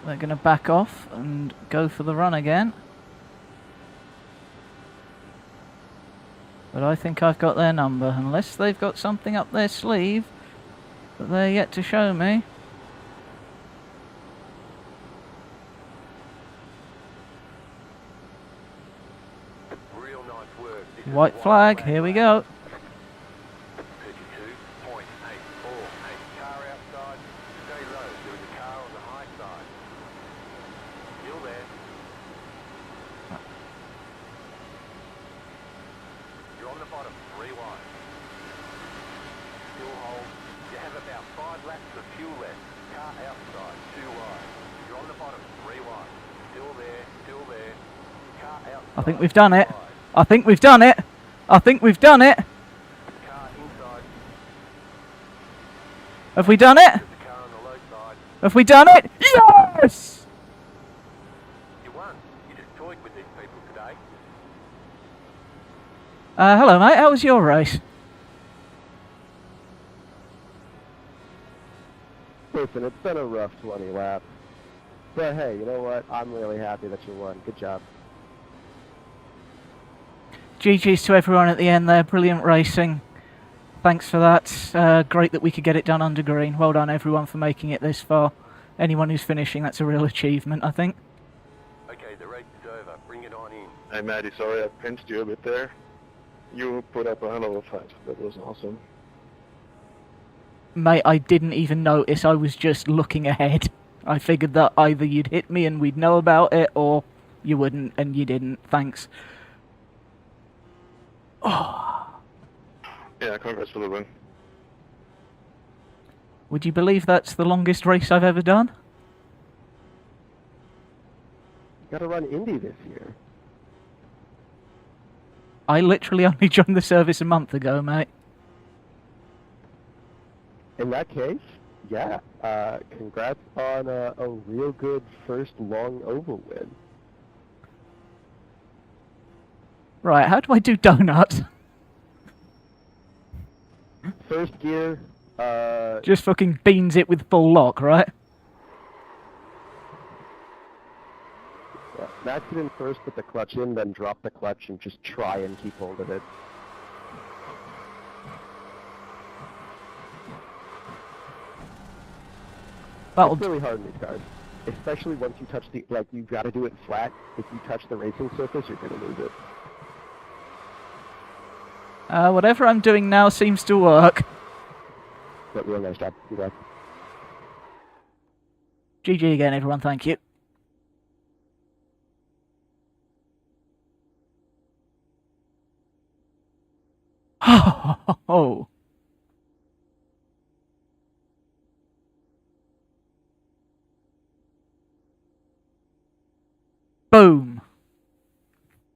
They're going to back off and go for the run again. But I think I've got their number, unless they've got something up their sleeve that they're yet to show me. Real nice work. This is White a flag, here we go. 32.848. Car outside. Stay low. There is a car on the high side. Still there. You're on the bottom. 3 wide. Still hold. You have about 5 laps of fuel left. Car outside. 2 wide. You're on the bottom. 3 wide. Still there. Still there. Car outside. I think we've done it. 2 wide. I think we've done it. I think we've done it. Car inside. Have we done it? The car on the low side. Have we done it? Yes! You won. You just toyed with these people today. Hello mate, how was your race? Listen, it's been a rough 20 laps. But hey, you know what? I'm really happy that you won. Good job. GG's to everyone at the end there, brilliant racing. Thanks for that. Great that we could get it done under green. Well done everyone for making it this far. Anyone who's finishing, that's a real achievement, I think. Okay, the race is over. Bring it on in. Hey, Maddie, sorry I pinched you a bit there. You put up a hell of a fight. That was awesome. Mate, I didn't even notice. I was just looking ahead. I figured that either you'd hit me and we'd know about it, or you wouldn't and you didn't. Thanks. Oh, Yeah, congrats for the win. would you believe that's the longest race I've ever done? You gotta run Indy this year. I literally only joined the service a month ago, mate. In that case, yeah, congrats on a real good first long oval win. Right, how do I do donuts? First gear, Just fucking beans it with full lock, right? yeah, max it in first, put the clutch in, then drop the clutch and just try and keep hold of it. That'll It's really hard in these cars, especially once you touch the, like, you've got to do it flat. If you touch the racing surface, you're going to lose it. whatever I'm doing now seems to work. But real nice job. Congrats. GG again, everyone, thank you. Oh. Boom.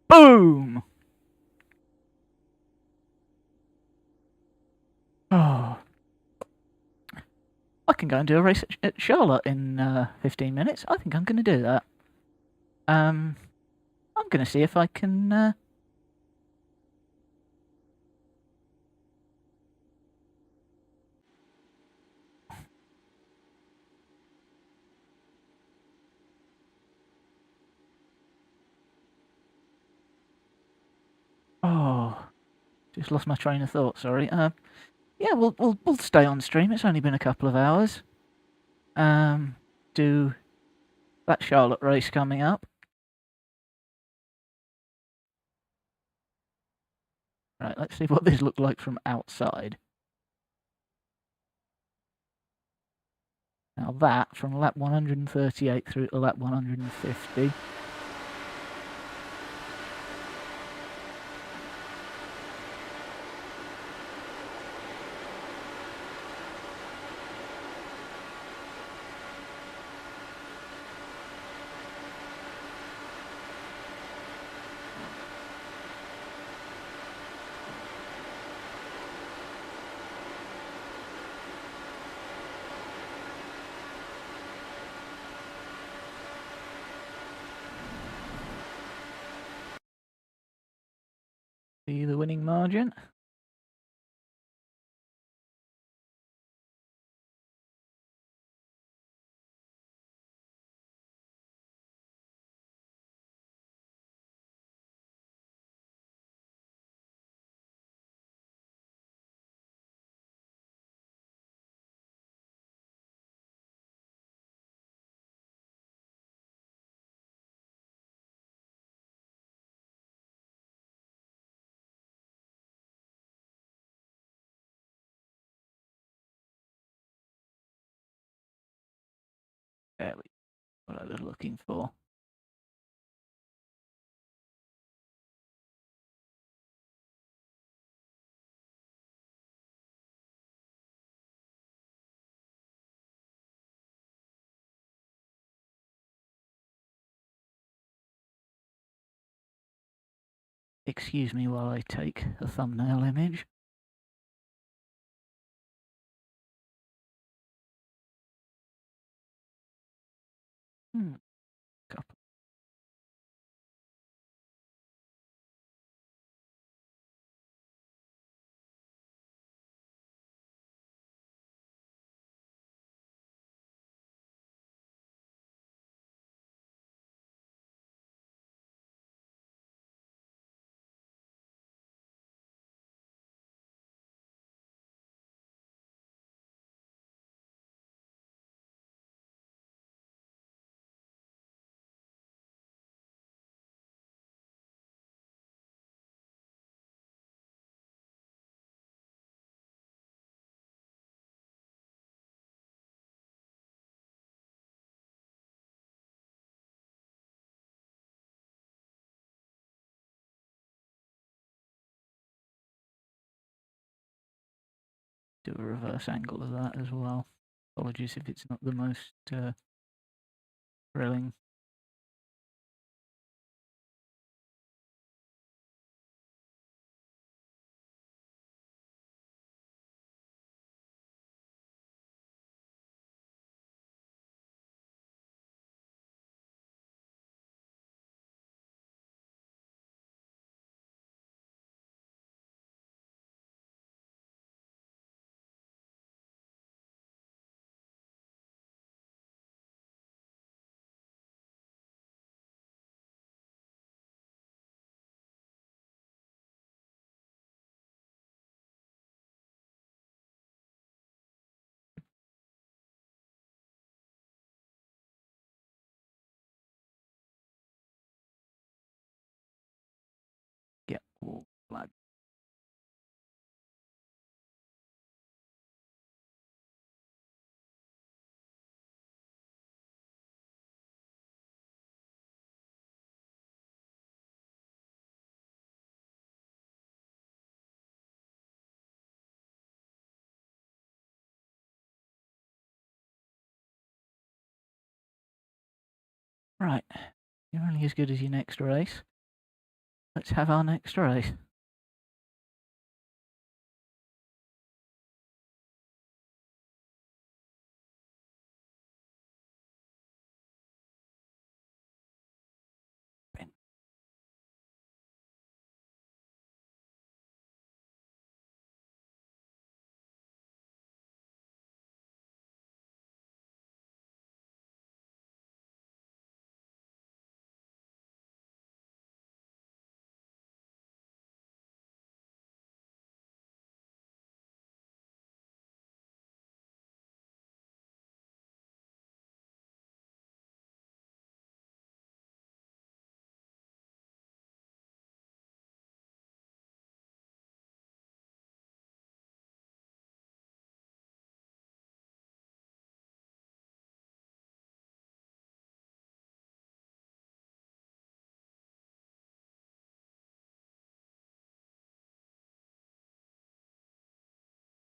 Boom. Oh. I can go and do a race at Charlotte in 15 minutes. I think I'm going to do that. I'm going to see if I can... Oh, just lost my train of thought. Sorry. Yeah, we'll stay on stream. It's only been a couple of hours. Do that Charlotte race coming up. Right, let's see what this looked like from outside. Now that, from lap 138 through to lap 150. See the winning margin. There we go. What I was looking for. Excuse me while I take a thumbnail image. Couple. do a reverse angle of that as well. Apologies if it's not the most thrilling. Get all flag. Right, you're only as good as your next race. Let's have our next race.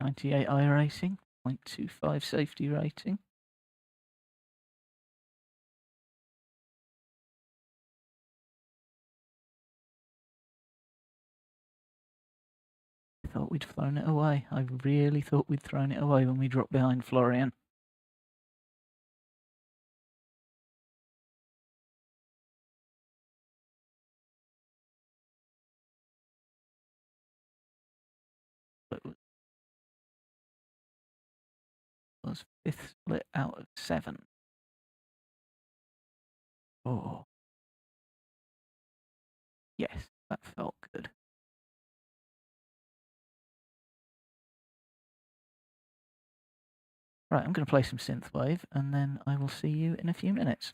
.98 Iracing, 0.25 safety rating. I thought we'd thrown it away. I really thought we'd thrown it away when we dropped behind Florian. But it was 5th split out of 7. Oh. Yes, that felt good. Right, I'm going to play some synthwave and then I will see you in a few minutes.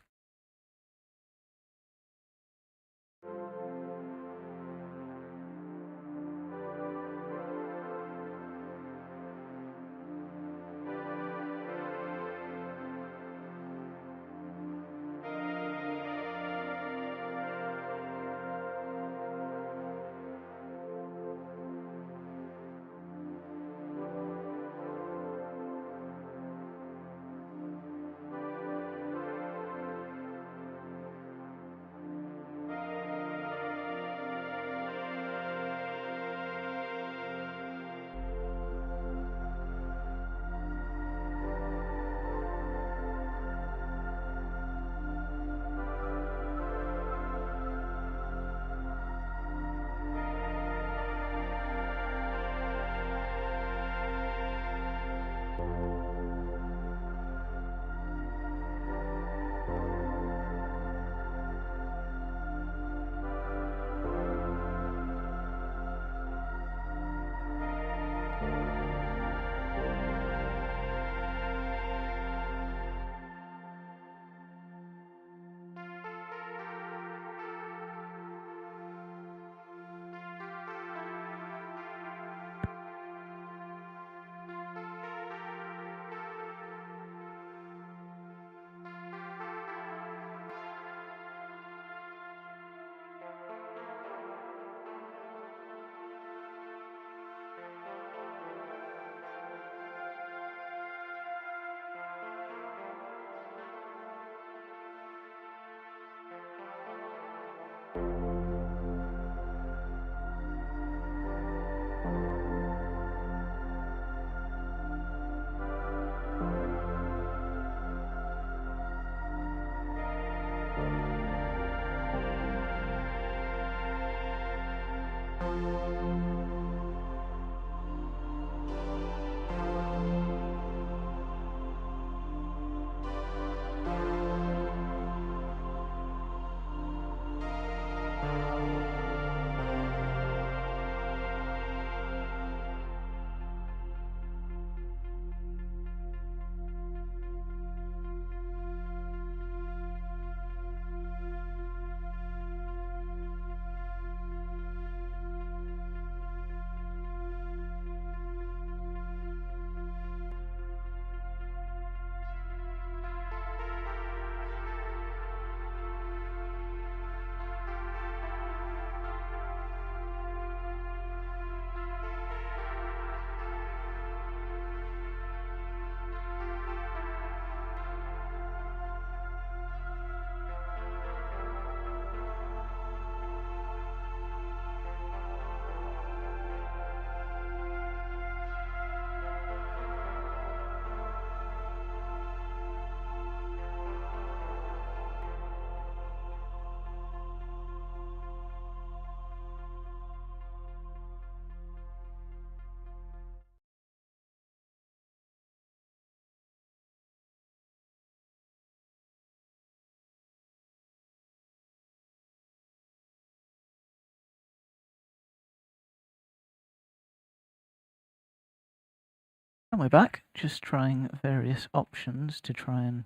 And we're back, just trying various options to try and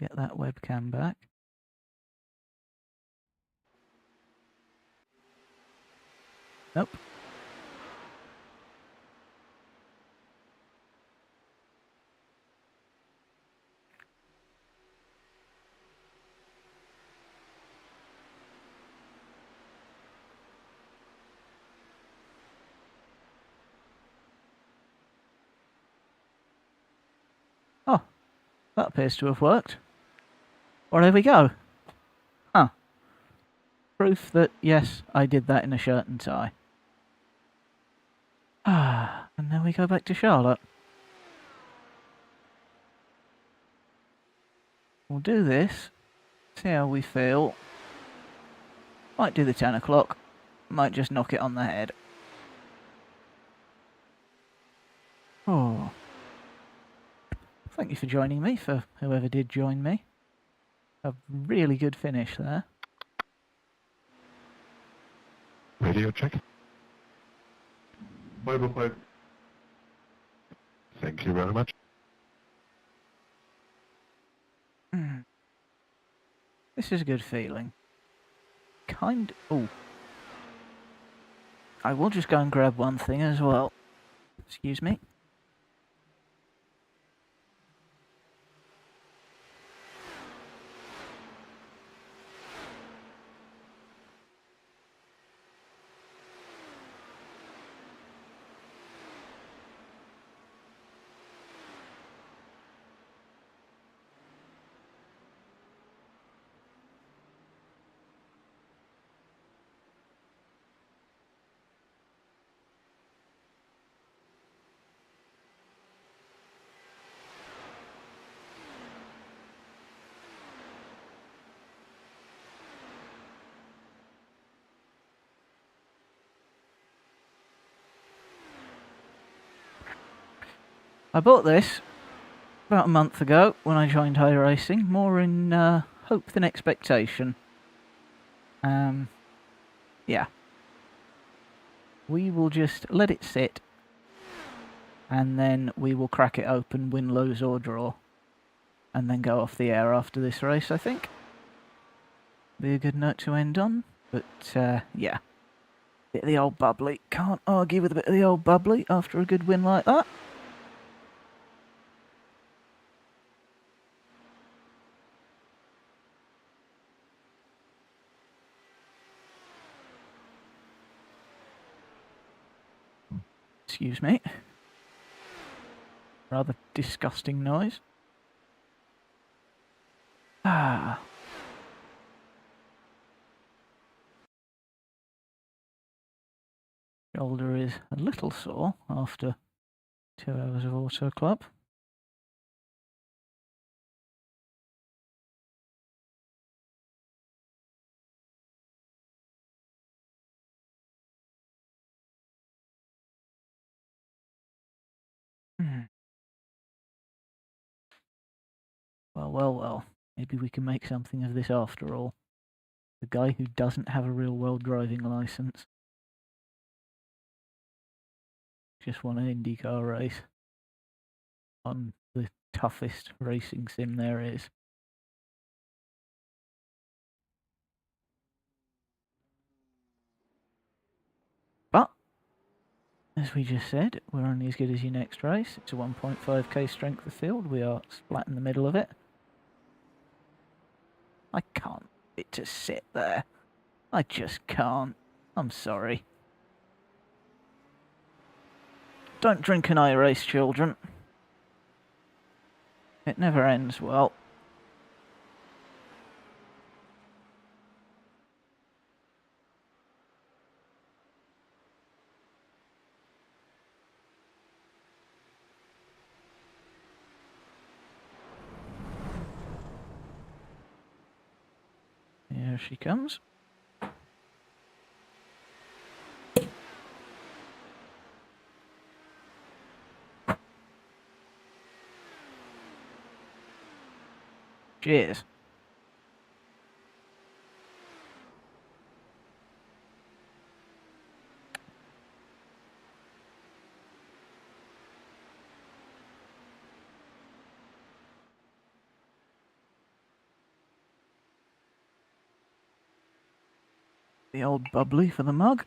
get that webcam back. Nope. Oh, that appears to have worked. Well, there we go. Huh. Proof that, yes, I did that in a shirt and tie. Ah, and then we go back to Charlotte. We'll do this, see how we feel. Might do the 10 o'clock, might just knock it on the head. Oh. Thank you for joining me, for whoever did join me. A really good finish there. Radio check. 505. Thank you very much. This is a good feeling. Oh. I will just go and grab one thing as well. Excuse me. I bought this about a month ago when I joined Iracing, more in hope than expectation. Yeah. We will just let it sit, and then we will crack it open, win, lose or draw, and then go off the air after this race, I think. Be a good note to end on, but yeah. Bit of the old bubbly. Can't argue with a bit of the old bubbly after a good win like that. Excuse me. Rather disgusting noise. Ah. Shoulder is a little sore after 2 hours of auto club. Well. Maybe we can make something of this after all. The guy who doesn't have a real-world driving license just won an Indycar race on the toughest racing sim there is. But, as we just said, we're only as good as your next race. It's a 1.5k strength of field. We are splat in the middle of it. I can't get it to sit there. I just can't. I'm sorry. Don't drink and race, children. It never ends well. Here she comes. Cheers. The old bubbly for the mug.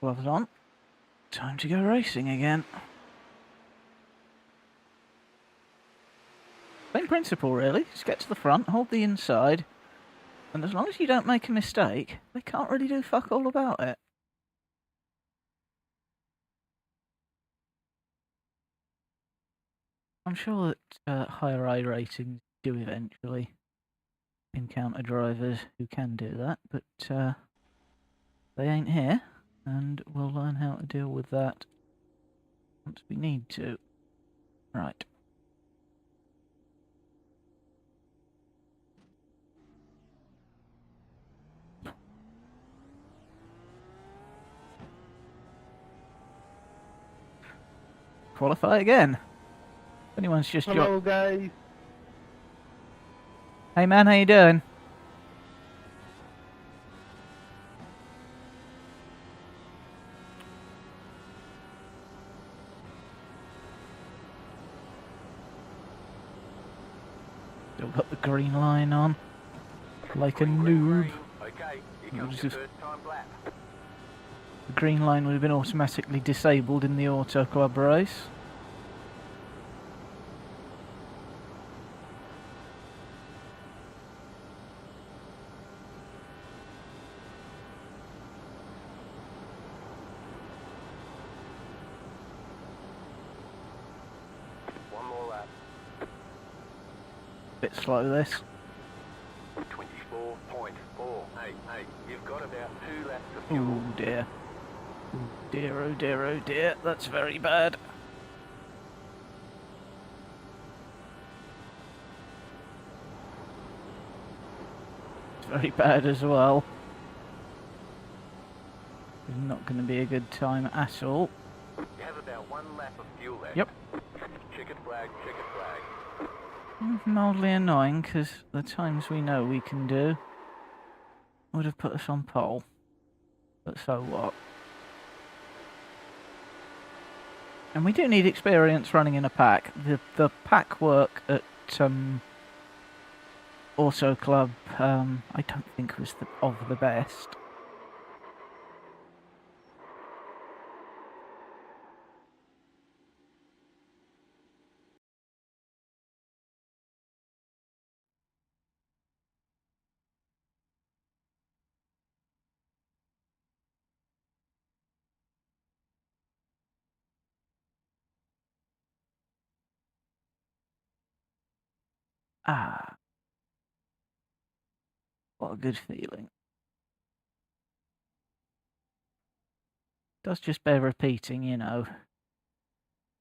Gloves on. Time to go racing again. Same principle really, just get to the front, hold the inside, and as long as you don't make a mistake, they can't really do fuck all about it. I'm sure that higher I ratings do eventually encounter drivers who can do that, but they ain't here, and we'll learn how to deal with that once we need to. Right. Qualify again. If anyone's just Hello, guys. Hey man, how you doing? Still got the green line on. Like a noob. Okay, here comes your first time lap. The green line would have been automatically disabled in the Auto Club race. One more lap. Bit slow this. 24.488. You've got about 2 laps of fuel. Oh dear. Oh dear, oh dear, oh dear. That's very bad. It's very bad as well. It's not going to be a good time at all. You have about 1 lap of fuel left. Yep. Checkered flag, checkered flag. Mildly annoying because the times we know we can do would have put us on pole. But so what? And we do need experience running in a pack. The pack work at Auto Club I don't think was of the best. Ah, what a good feeling. Does just bear repeating, you know.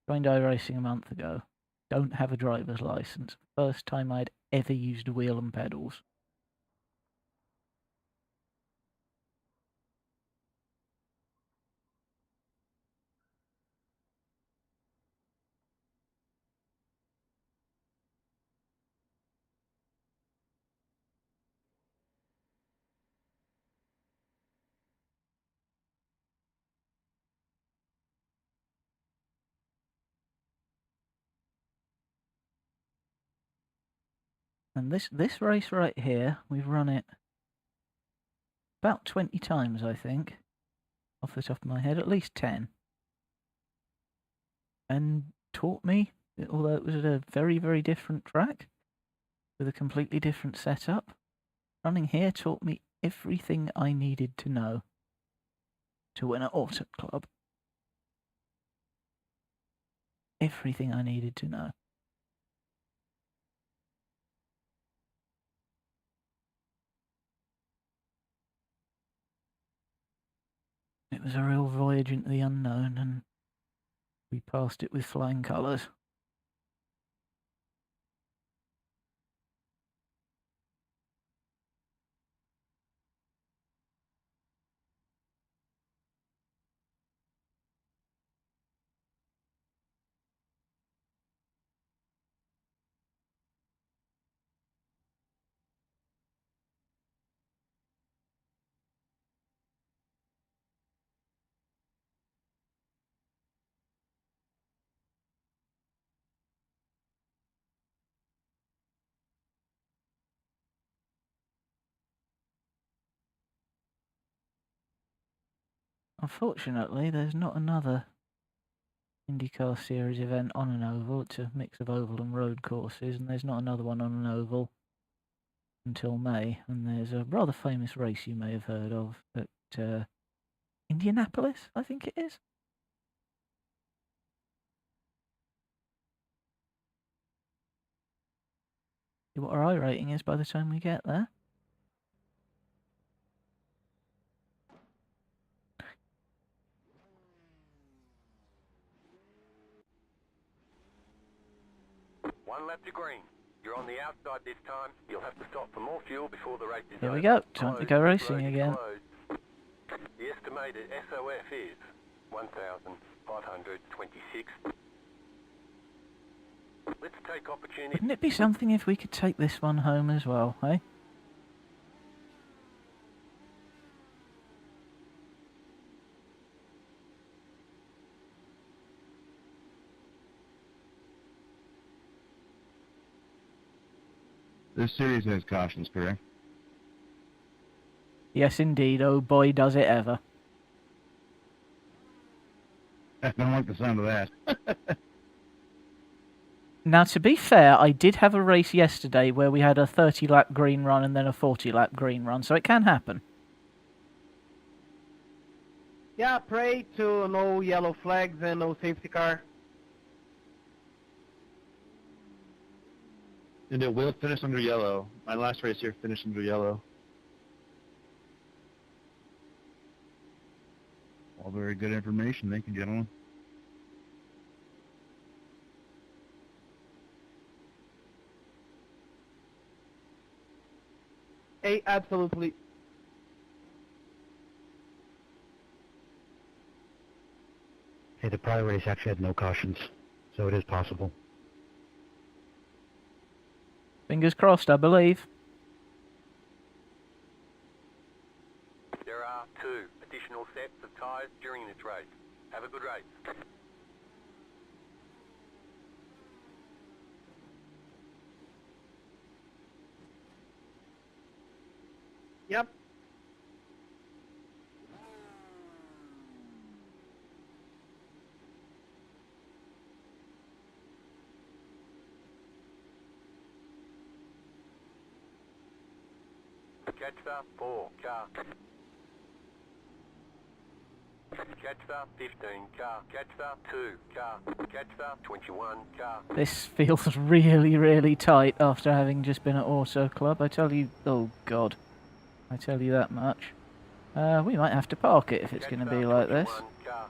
Joined iRacing a month ago. Don't have a driver's license. First time I'd ever used a wheel and pedals. And this race right here, we've run it about 20 times, I think, off the top of my head, at least 10. And taught me, although it was at a very, very different track, with a completely different setup, running here taught me everything I needed to know to win at Auto Club. Everything I needed to know. It was a real voyage into the unknown, and we passed it with flying colours. Unfortunately, there's not another IndyCar Series event on an oval. It's a mix of oval and road courses, and there's not another one on an oval until May. And there's a rather famous race you may have heard of at Indianapolis, I think it is. See what our iRating is by the time we get there. One lap to green. You're on the outside this time. You'll have to stop for more fuel before the race is Here over. we go. Time to go Closed. racing Road is again. closed. The estimated SOF is 1,526. Let's take opportunity. Wouldn't it be something if we could take this one home as well, eh? This series has cautions, correct? Yes, indeed. Oh boy, does it ever. I don't like the sound of that. Now, to be fair, I did have a race yesterday where we had a 30-lap green run and then a 40-lap green run, so it can happen. Yeah, pray to no yellow flags and no safety car. And it will finish under yellow. My last race here finished under yellow. All very good information. Thank you, gentlemen. Hey, absolutely. Hey, the prior race actually had no cautions, so it is possible. Fingers crossed, I believe. There are 2 additional sets of tyres during this race. Have a good race. Yep. Catch the 4 car. Catch the 15 car. Catch the 2 car. Catch the 21 car. This feels really, really tight after having just been at Auto Club. I tell you, oh God, I tell you that much. We might have to park it if it's going to be like this. Car.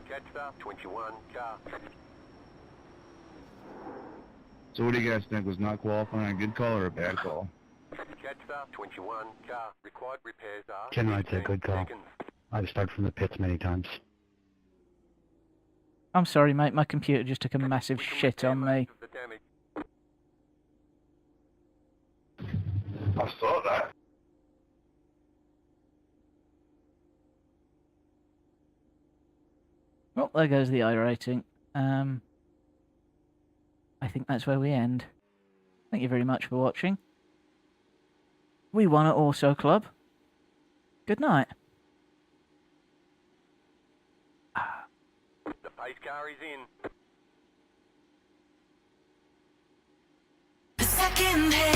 Catch the 21 car. So what do you guys think? Was not qualifying a good call or a bad call? Catch the 21 car. Required repairs are Generally, I'd say 15 good call. seconds. I've started from the pits many times. I'm sorry, mate, my computer just took a massive We can shit repair on most me. of the damage. I saw that. Well, there goes the iRating. I think that's where we end. Thank you very much for watching. We won at Auto Club. Good night. The pace car is in. The second hand.